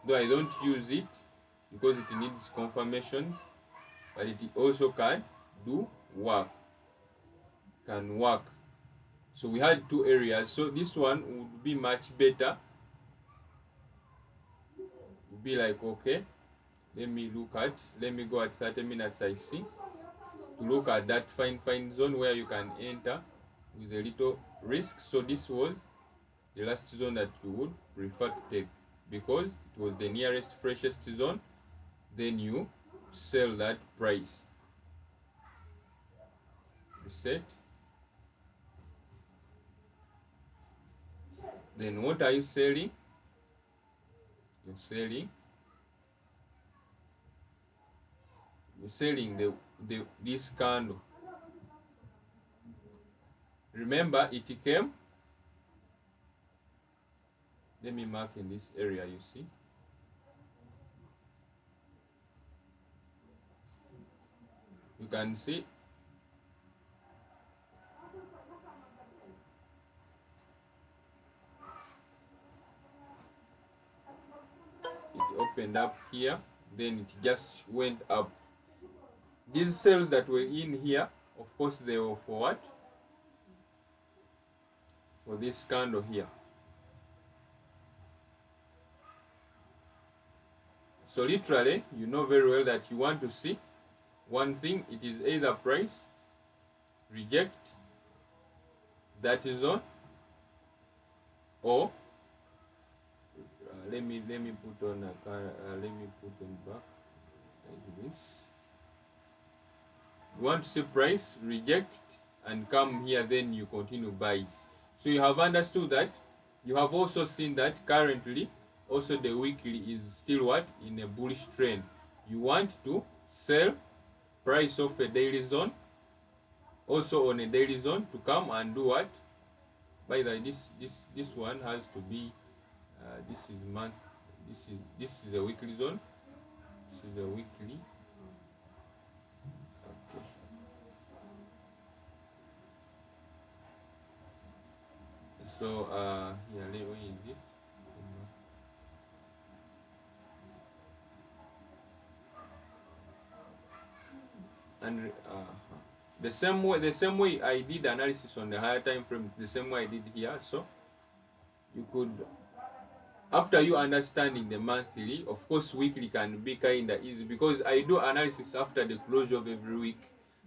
though I don't use it because it needs confirmations, but it also can do work, can work. So we had two areas, so this one would be much better. Would be like, okay, let me go at 30 minutes I see, to look at that fine zone where you can enter with a little risk. So this was the last zone that you would prefer to take because it was the nearest freshest zone. Then you sell that price, reset. Then what are you selling? You're selling this candle. Remember, it came, let me mark in this area, you see, you can see it opened up here, then it just went up. These cells that were in here, of course, they were for what? For this candle here. So literally, you know very well that you want to see one thing. It is either price reject that zone, or let me put on back like this. You want to see price reject and come here, then you continue buys. So you have understood that. You have also seen that currently also the weekly is still what? In a bullish trend. You want to sell price of a daily zone, also on a daily zone, to come and do what? By the way, this one has to be this is month, this is a weekly zone, this is a weekly. Okay. So yeah, where is it? And the same way I did analysis on the higher time frame, the same way I did here. So you could, after you understanding the monthly, of course weekly can be kind of easy because I do analysis after the closure of every week.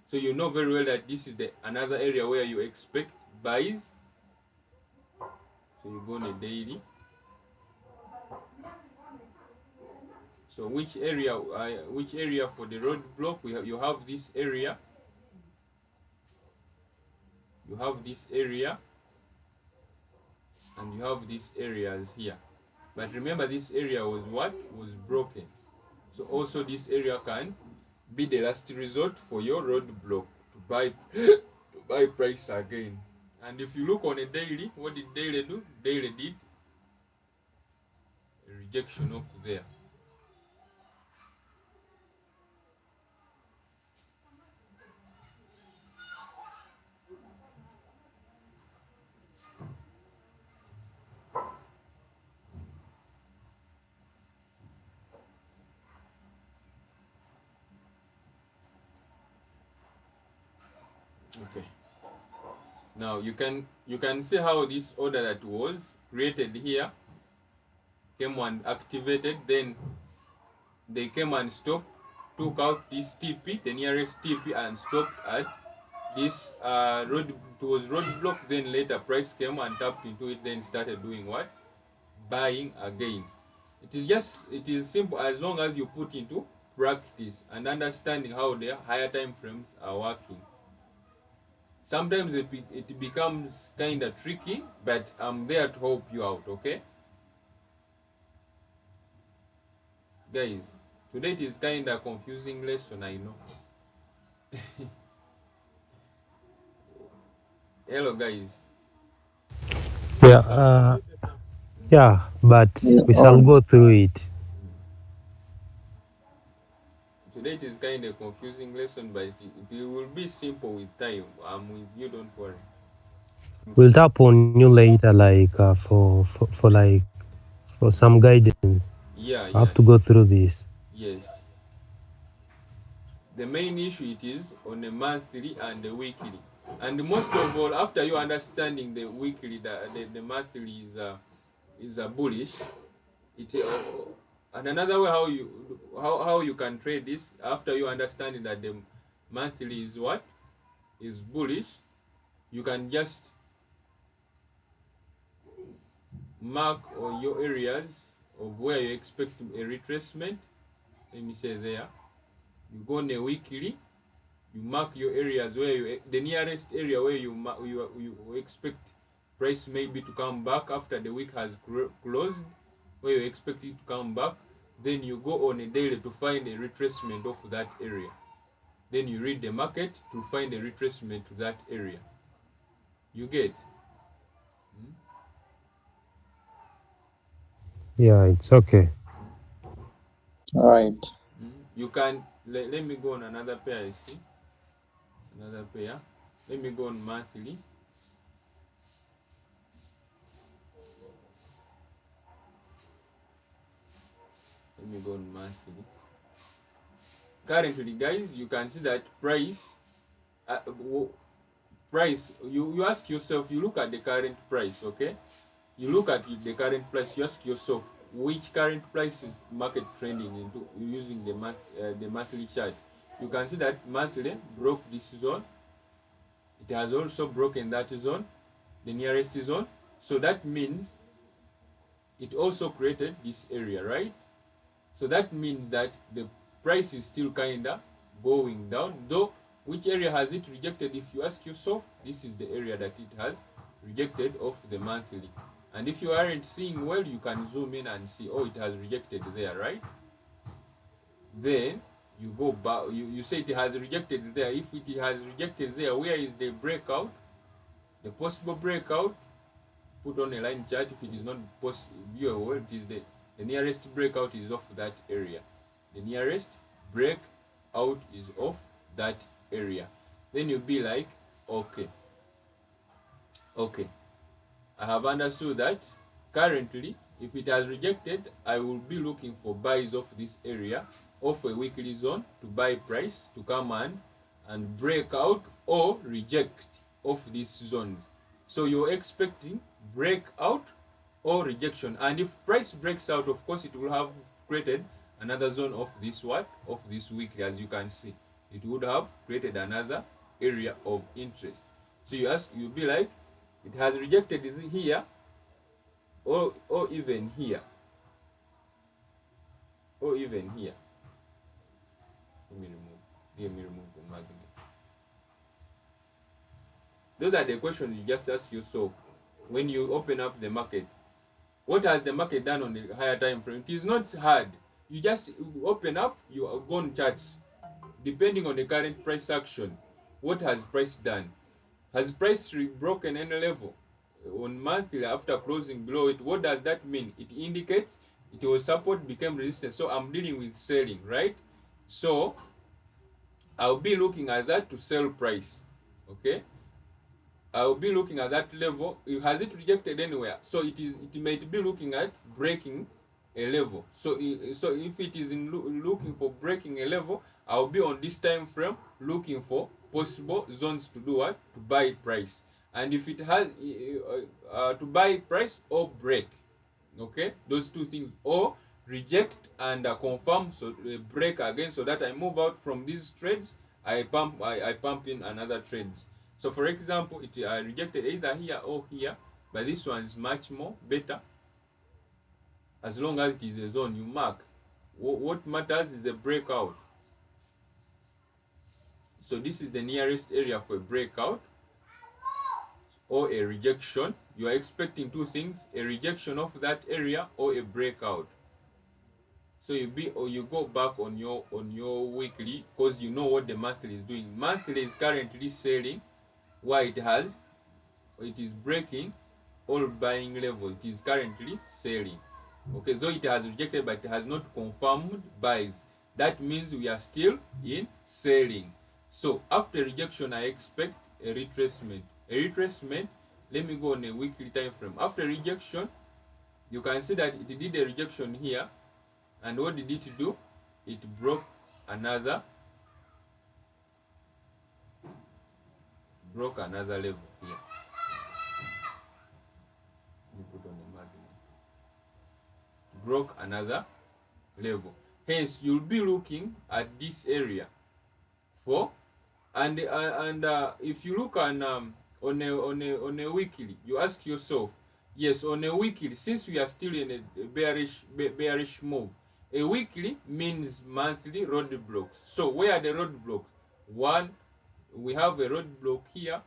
So you know very well that this is the another area where you expect buys. So you go on a daily. So which area for the roadblock? You have this area. You have this area, and you have these areas here. But remember, this area was what? Was broken. So also this area can be the last resort for your roadblock to buy to buy price again. And if you look on a daily, what did daily do? Daily did a rejection of there. Okay. Now you can see how this order that was created here came and activated, then they came and stopped, took out this TP, the nearest TP, and stopped at this road. It was roadblock. Then later price came and tapped into it, then started doing what? Buying again. It is simple as long as you put into practice and understanding how the higher time frames are working. Sometimes it becomes kind of tricky, but I'm there to help you out, okay? Guys, today it is kind of confusing lesson, I know. Hello, guys. Yeah, yeah, but Yeah, we shall on. go through it. Today it is kind of confusing lesson, but it will be simple with time. I'm with you, don't worry. We'll tap on you later, like for like for some guidance. Yeah, I have yeah, to go through this. yes. The main issue it is on a monthly and a weekly, and most of all, after you understanding the weekly, the monthly is a bullish. It and another way how you can trade this after you understanding that the monthly is what is bullish, you can just mark on your areas of where you expect a retracement. Let me say there. You go on a weekly, you mark your areas where you the nearest area where you expect price maybe to come back after the week has closed, where you expect it to come back. Then you go on a daily to find a retracement of that area. Then you read the market to find a retracement to that area. You get. Yeah, it's okay. All right. You can let me go on another pair. I see another pair. Let me go on monthly. Let me go on monthly. Currently, guys, you can see that uh, price. You ask yourself. You look at the current price. Okay. You look at the current price. You ask yourself which current price is market trending into using the monthly chart. You can see that monthly broke this zone. It has also broken that zone, the nearest zone. So that means it also created this area, right? So that means that the price is still kinda going down. Though which area has it rejected? If you ask yourself, this is the area that it has rejected of the monthly. And if you aren't seeing well, you can zoom in and see, oh, it has rejected there, right? Then you go back, you say it has rejected there. If it has rejected there, where is the breakout? The possible breakout, put on a line chart. If it is not viewable, it is the nearest breakout is off that area. The nearest breakout is off that area. Then you'll be like, okay, okay, I have understood that currently, if it has rejected, I will be looking for buys of this area, of a weekly zone to buy price to come and break out or reject of these zones. So you're expecting breakout or rejection. And if price breaks out, of course, it will have created another zone of this what? Of this weekly, as you can see. It would have created another area of interest. So you'll be like, it has rejected here or even here or even here. Let me remove the magnet. Those are the questions you just ask yourself when you open up the market. What has the market done on the higher time frame? It is not hard. You just open up, you go on charts, depending on the current price action. What has price done? Has price broken any level on monthly after closing below it? What does that mean? It indicates it was support, became resistance. So I'm dealing with selling, right? So I'll be looking at that to sell price. Okay, I'll be looking at that level. Has it rejected anywhere? So it might be looking at breaking a level. So if it is looking for breaking a level, I'll be on this time frame looking for possible zones to do what? To buy price. And if it has to buy price or break, okay, those two things, or reject and confirm, so break again, so that I move out from these trades. I pump in another trades. So for example, it I rejected either here or here, but this one is much more better as long as it is a zone you mark. What matters is a breakout. So this is the nearest area for a breakout or a rejection. You are expecting two things: a rejection of that area or a breakout. So you go back on your weekly, because you know what the monthly is doing. Monthly is currently selling why it is breaking all buying level. It is currently selling. Okay, though it has rejected, but it has not confirmed buys. That means we are still in selling. So after rejection, I expect a retracement. A retracement, let me go on a weekly time frame. After rejection, you can see that it did a rejection here, and what did it do? It broke another level here. Let me put on a magnet. Broke another level. Hence, you'll be looking at this area for, and if you look on a weekly, you ask yourself, yes, on a weekly, since we are still in a bearish move, a weekly means monthly roadblocks. So where are the roadblocks? One, we have a roadblock here,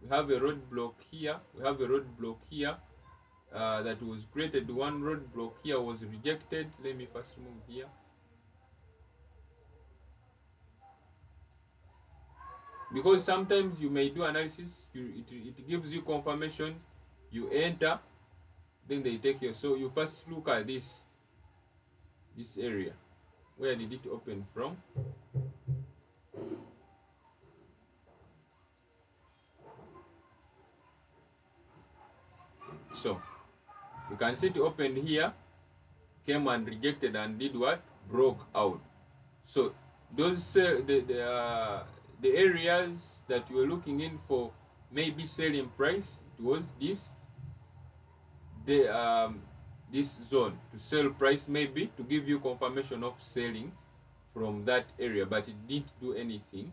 we have a roadblock here, we have a roadblock here that was created. One roadblock here was rejected. Let me first move here. Because sometimes you may do analysis, it gives you confirmation, you enter, then they take you. So you first look at this area. Where did it open from? So you can see it opened here, came and rejected and did what? Broke out. So those the areas that you were looking in for maybe selling price, it was this zone to sell price, maybe to give you confirmation of selling from that area, but it didn't do anything.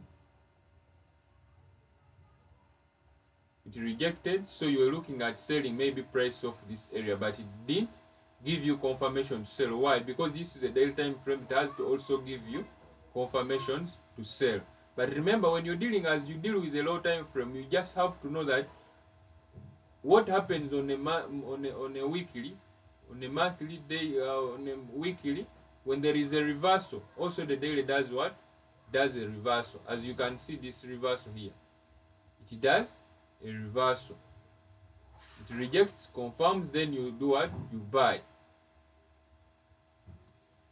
It rejected, so you were looking at selling maybe price of this area, but it didn't give you confirmation to sell. Why? Because this is a daily time frame. It has to also give you confirmations to sell. But remember, when you're dealing, as you deal with a low time frame, you just have to know that what happens on a weekly, on a monthly, day, on a weekly, when there is a reversal, also the daily does what? Does a reversal. As you can see this reversal here, it does a reversal. It rejects, confirms, then you do what? You buy.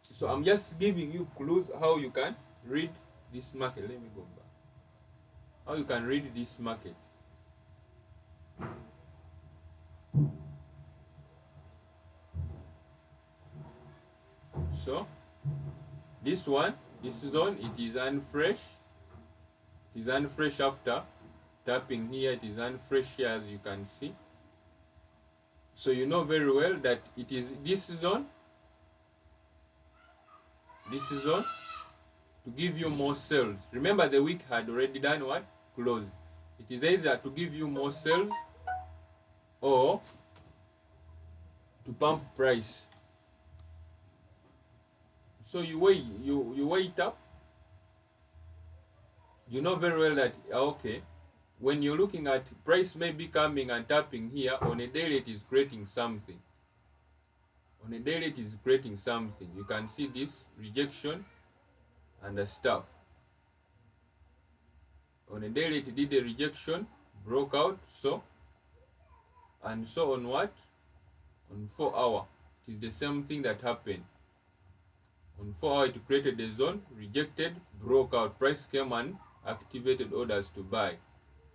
So I'm just giving you clues how you can read this market. Let me go back. How you can read this market. So this one, this zone, it is unfresh. It is unfresh after tapping here. It is unfresh here, as you can see. So you know very well that it is this zone to give you more sales. Remember, the week had already done what? Closed. It is either to give you more sales or to pump price. So you wait up. You know very well that okay, when you're looking at price may be coming and tapping here, on a daily it is creating something. On a daily it is creating something. You can see this rejection and the stuff. On a daily it did a rejection, broke out, so, and so on what? On 4 hour, it is the same thing that happened. On 4 hour it created a zone, rejected, broke out, price came and activated orders to buy.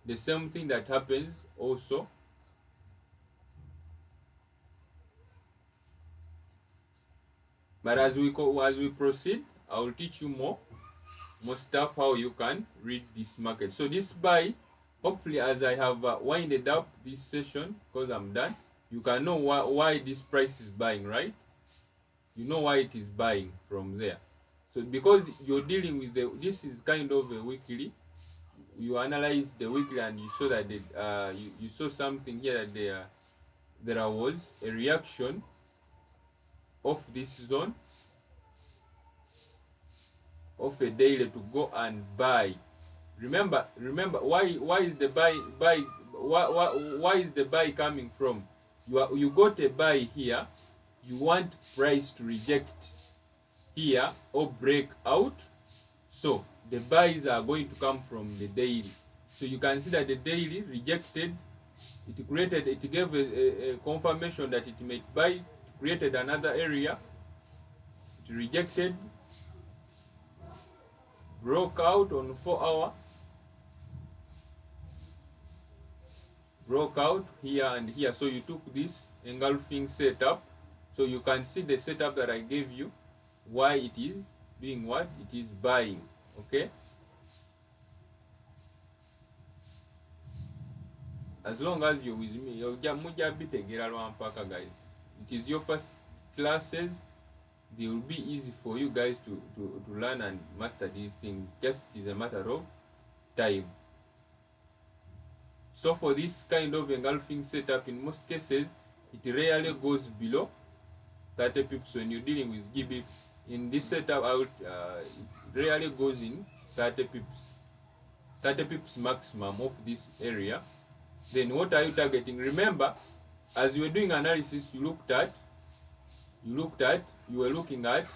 The same thing that happens also but as we proceed, I will teach you more stuff how you can read this market. So this buy, hopefully, as I have winded up this session, because I'm done, you can know why this price is buying, right? You know why it is buying from there. So because you're dealing with this is kind of a weekly. You analyze the weekly and you saw that you saw something here that there was a reaction of this zone, of a daily to go and buy. Remember why is the buy why is the buy coming from? You got a buy here, you want price to reject here or break out, so the buys are going to come from the daily. So you can see that the daily rejected, it gave a confirmation that it may buy, it created another area, it rejected, broke out on 4 hour, broke out here and here. So you took this engulfing setup. So you can see the setup that I gave you, why it is doing what it is buying. Okay, as long as you're with me, mujja bitegera lwampaka guys. It is your first classes, they will be easy for you guys to learn and master these things. Just it is a matter of time. So for this kind of engulfing setup, in most cases it rarely goes below 30 pips when you're dealing with GB. In this setup it rarely goes in 30 pips, 30 pips maximum of this area. Then what are you targeting? Remember, as you were doing analysis, you were looking at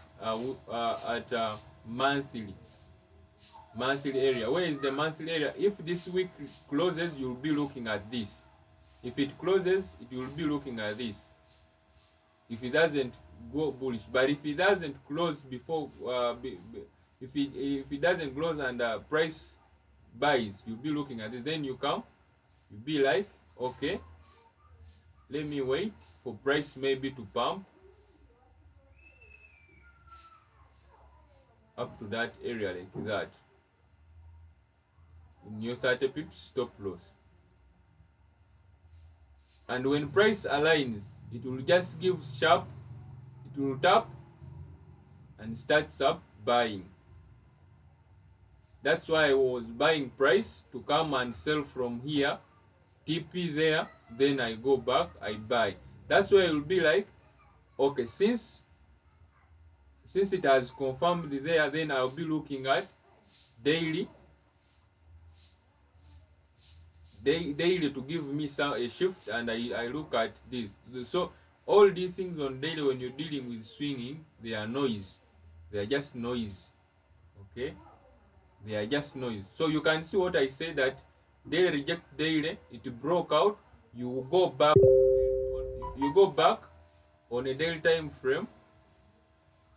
monthly area. Where is the monthly area? If this week closes, you'll be looking at this. If it closes, it will be looking at this. If it doesn't go bullish, but if it doesn't close before, if it doesn't close and price buys, you'll be looking at this. Then you come, you'll be like, okay, let me wait for price maybe to pump up to that area like that. In your 30 pips stop loss. And when price aligns, it will just give sharp, it will tap and starts up buying. That's why I was buying price to come and sell from here, TP there, then I go back, I buy. That's why it will be like, okay, since it has confirmed there, then I'll be looking at daily to give me a shift, and I look at this. So all these things on daily, when you're dealing with swinging, they are noise. They are just noise. Okay, they are just noise. So you can see what I say, that daily reject daily, it broke out, you go back on a daily time frame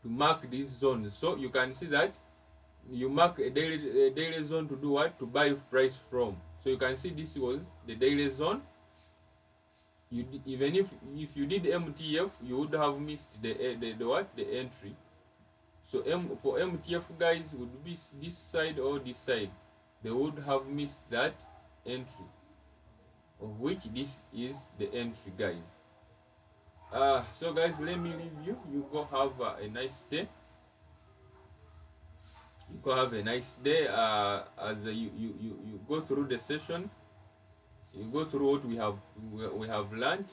to mark these zones. So you can see that you mark a daily zone to do what? To buy price from. So you can see this was the daily zone. Even if you did MTF, you would have missed the entry. So for MTF guys, would be this side or this side, they would have missed that entry, of which this is the entry guys. So guys, let me leave you. You go have a nice day. You go have a nice day. As you go through the session, you go through what we have learned,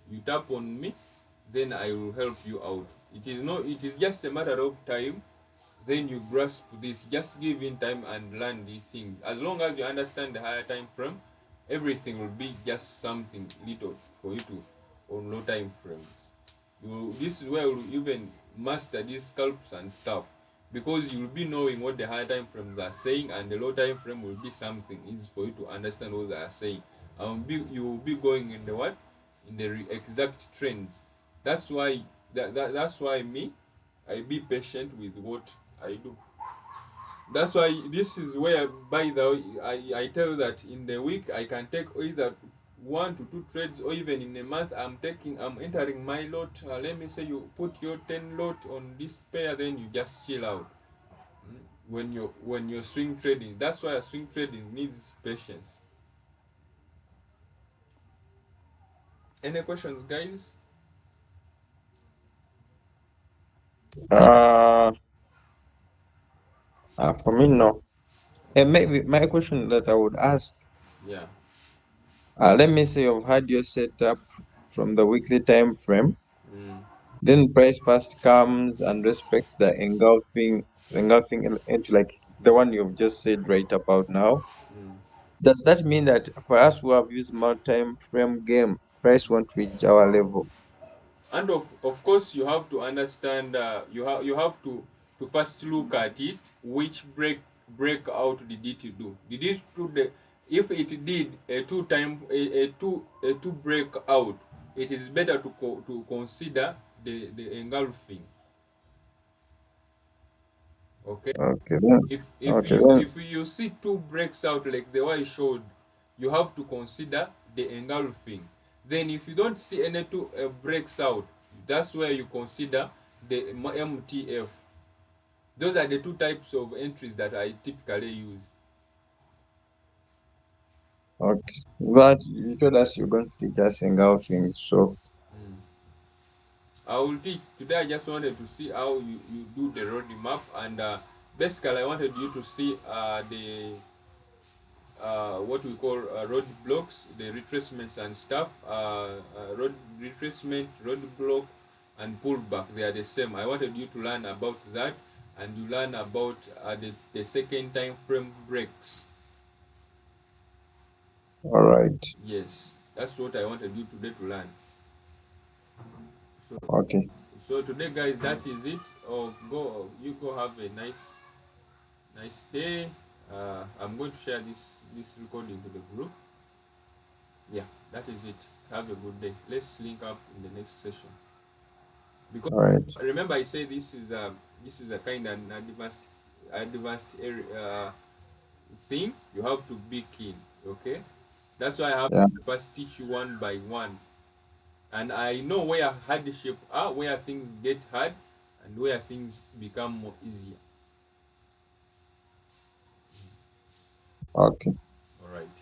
you tap on me, then I will help you out. It is just a matter of time, then you grasp this. Just give in time and learn these things. As long as you understand the higher time frame, everything will be just something little for you to on low time frames. This is where you even master these scalps and stuff, because you will be knowing what the high time frames are saying, and the low time frame will be something easy for you to understand what they are saying. And you will be going in the exact trends. That's why that's why I be patient with what I do. That's why this is where, by the way, I tell that in the week I can take either 1 to 2 trades, or even in a month I'm entering my lot. Let me say you put your 10 lot on this pair, then you just chill out. When you're swing trading, that's why swing trading needs patience. Any questions, guys? Uh, for me, no. And maybe my question that I would ask, Yeah. let me say you've had your setup from the weekly time frame. Mm. Then price first comes and respects the engulfing into like the one you've just said right about now. Mm. Does that mean that for us who have used multi frame game, price won't reach our level? And of course you have to understand, you have to first look at it, which breakout did it do. Did it do the, if it did a two breakout, it is better to consider the engulfing. Okay. Okay then. If Okay you then. if you see two breaks out like the way I showed, you have to consider the engulfing. Then if you don't see any two breaks out, that's where you consider the MTF. Those are the two types of entries that I typically use. Okay. But you told us you're going to teach us engulfing, so Mm. I will teach today. I just wanted to see how you do the roadmap, and basically I wanted you to see the what we call road blocks, the retracements and stuff. Road retracement, road block, and pullback, they are the same. I wanted you to learn about that, and you learn about the second time frame breaks. all right. Yes, that's what I wanted you today to learn. So, Okay. so today, guys, that is it. Oh, go you go have a nice day. I'm going to share this recording to the group. Yeah, that is it. Have a good day. Let's link up in the next session. Because All right. remember, I say this is a kind of an advanced area thing. You have to be keen. Okay, that's why I have Yeah. to first teach you one by one, and I know where hardship are, where things get hard, and where things become more easier. Okay. All right.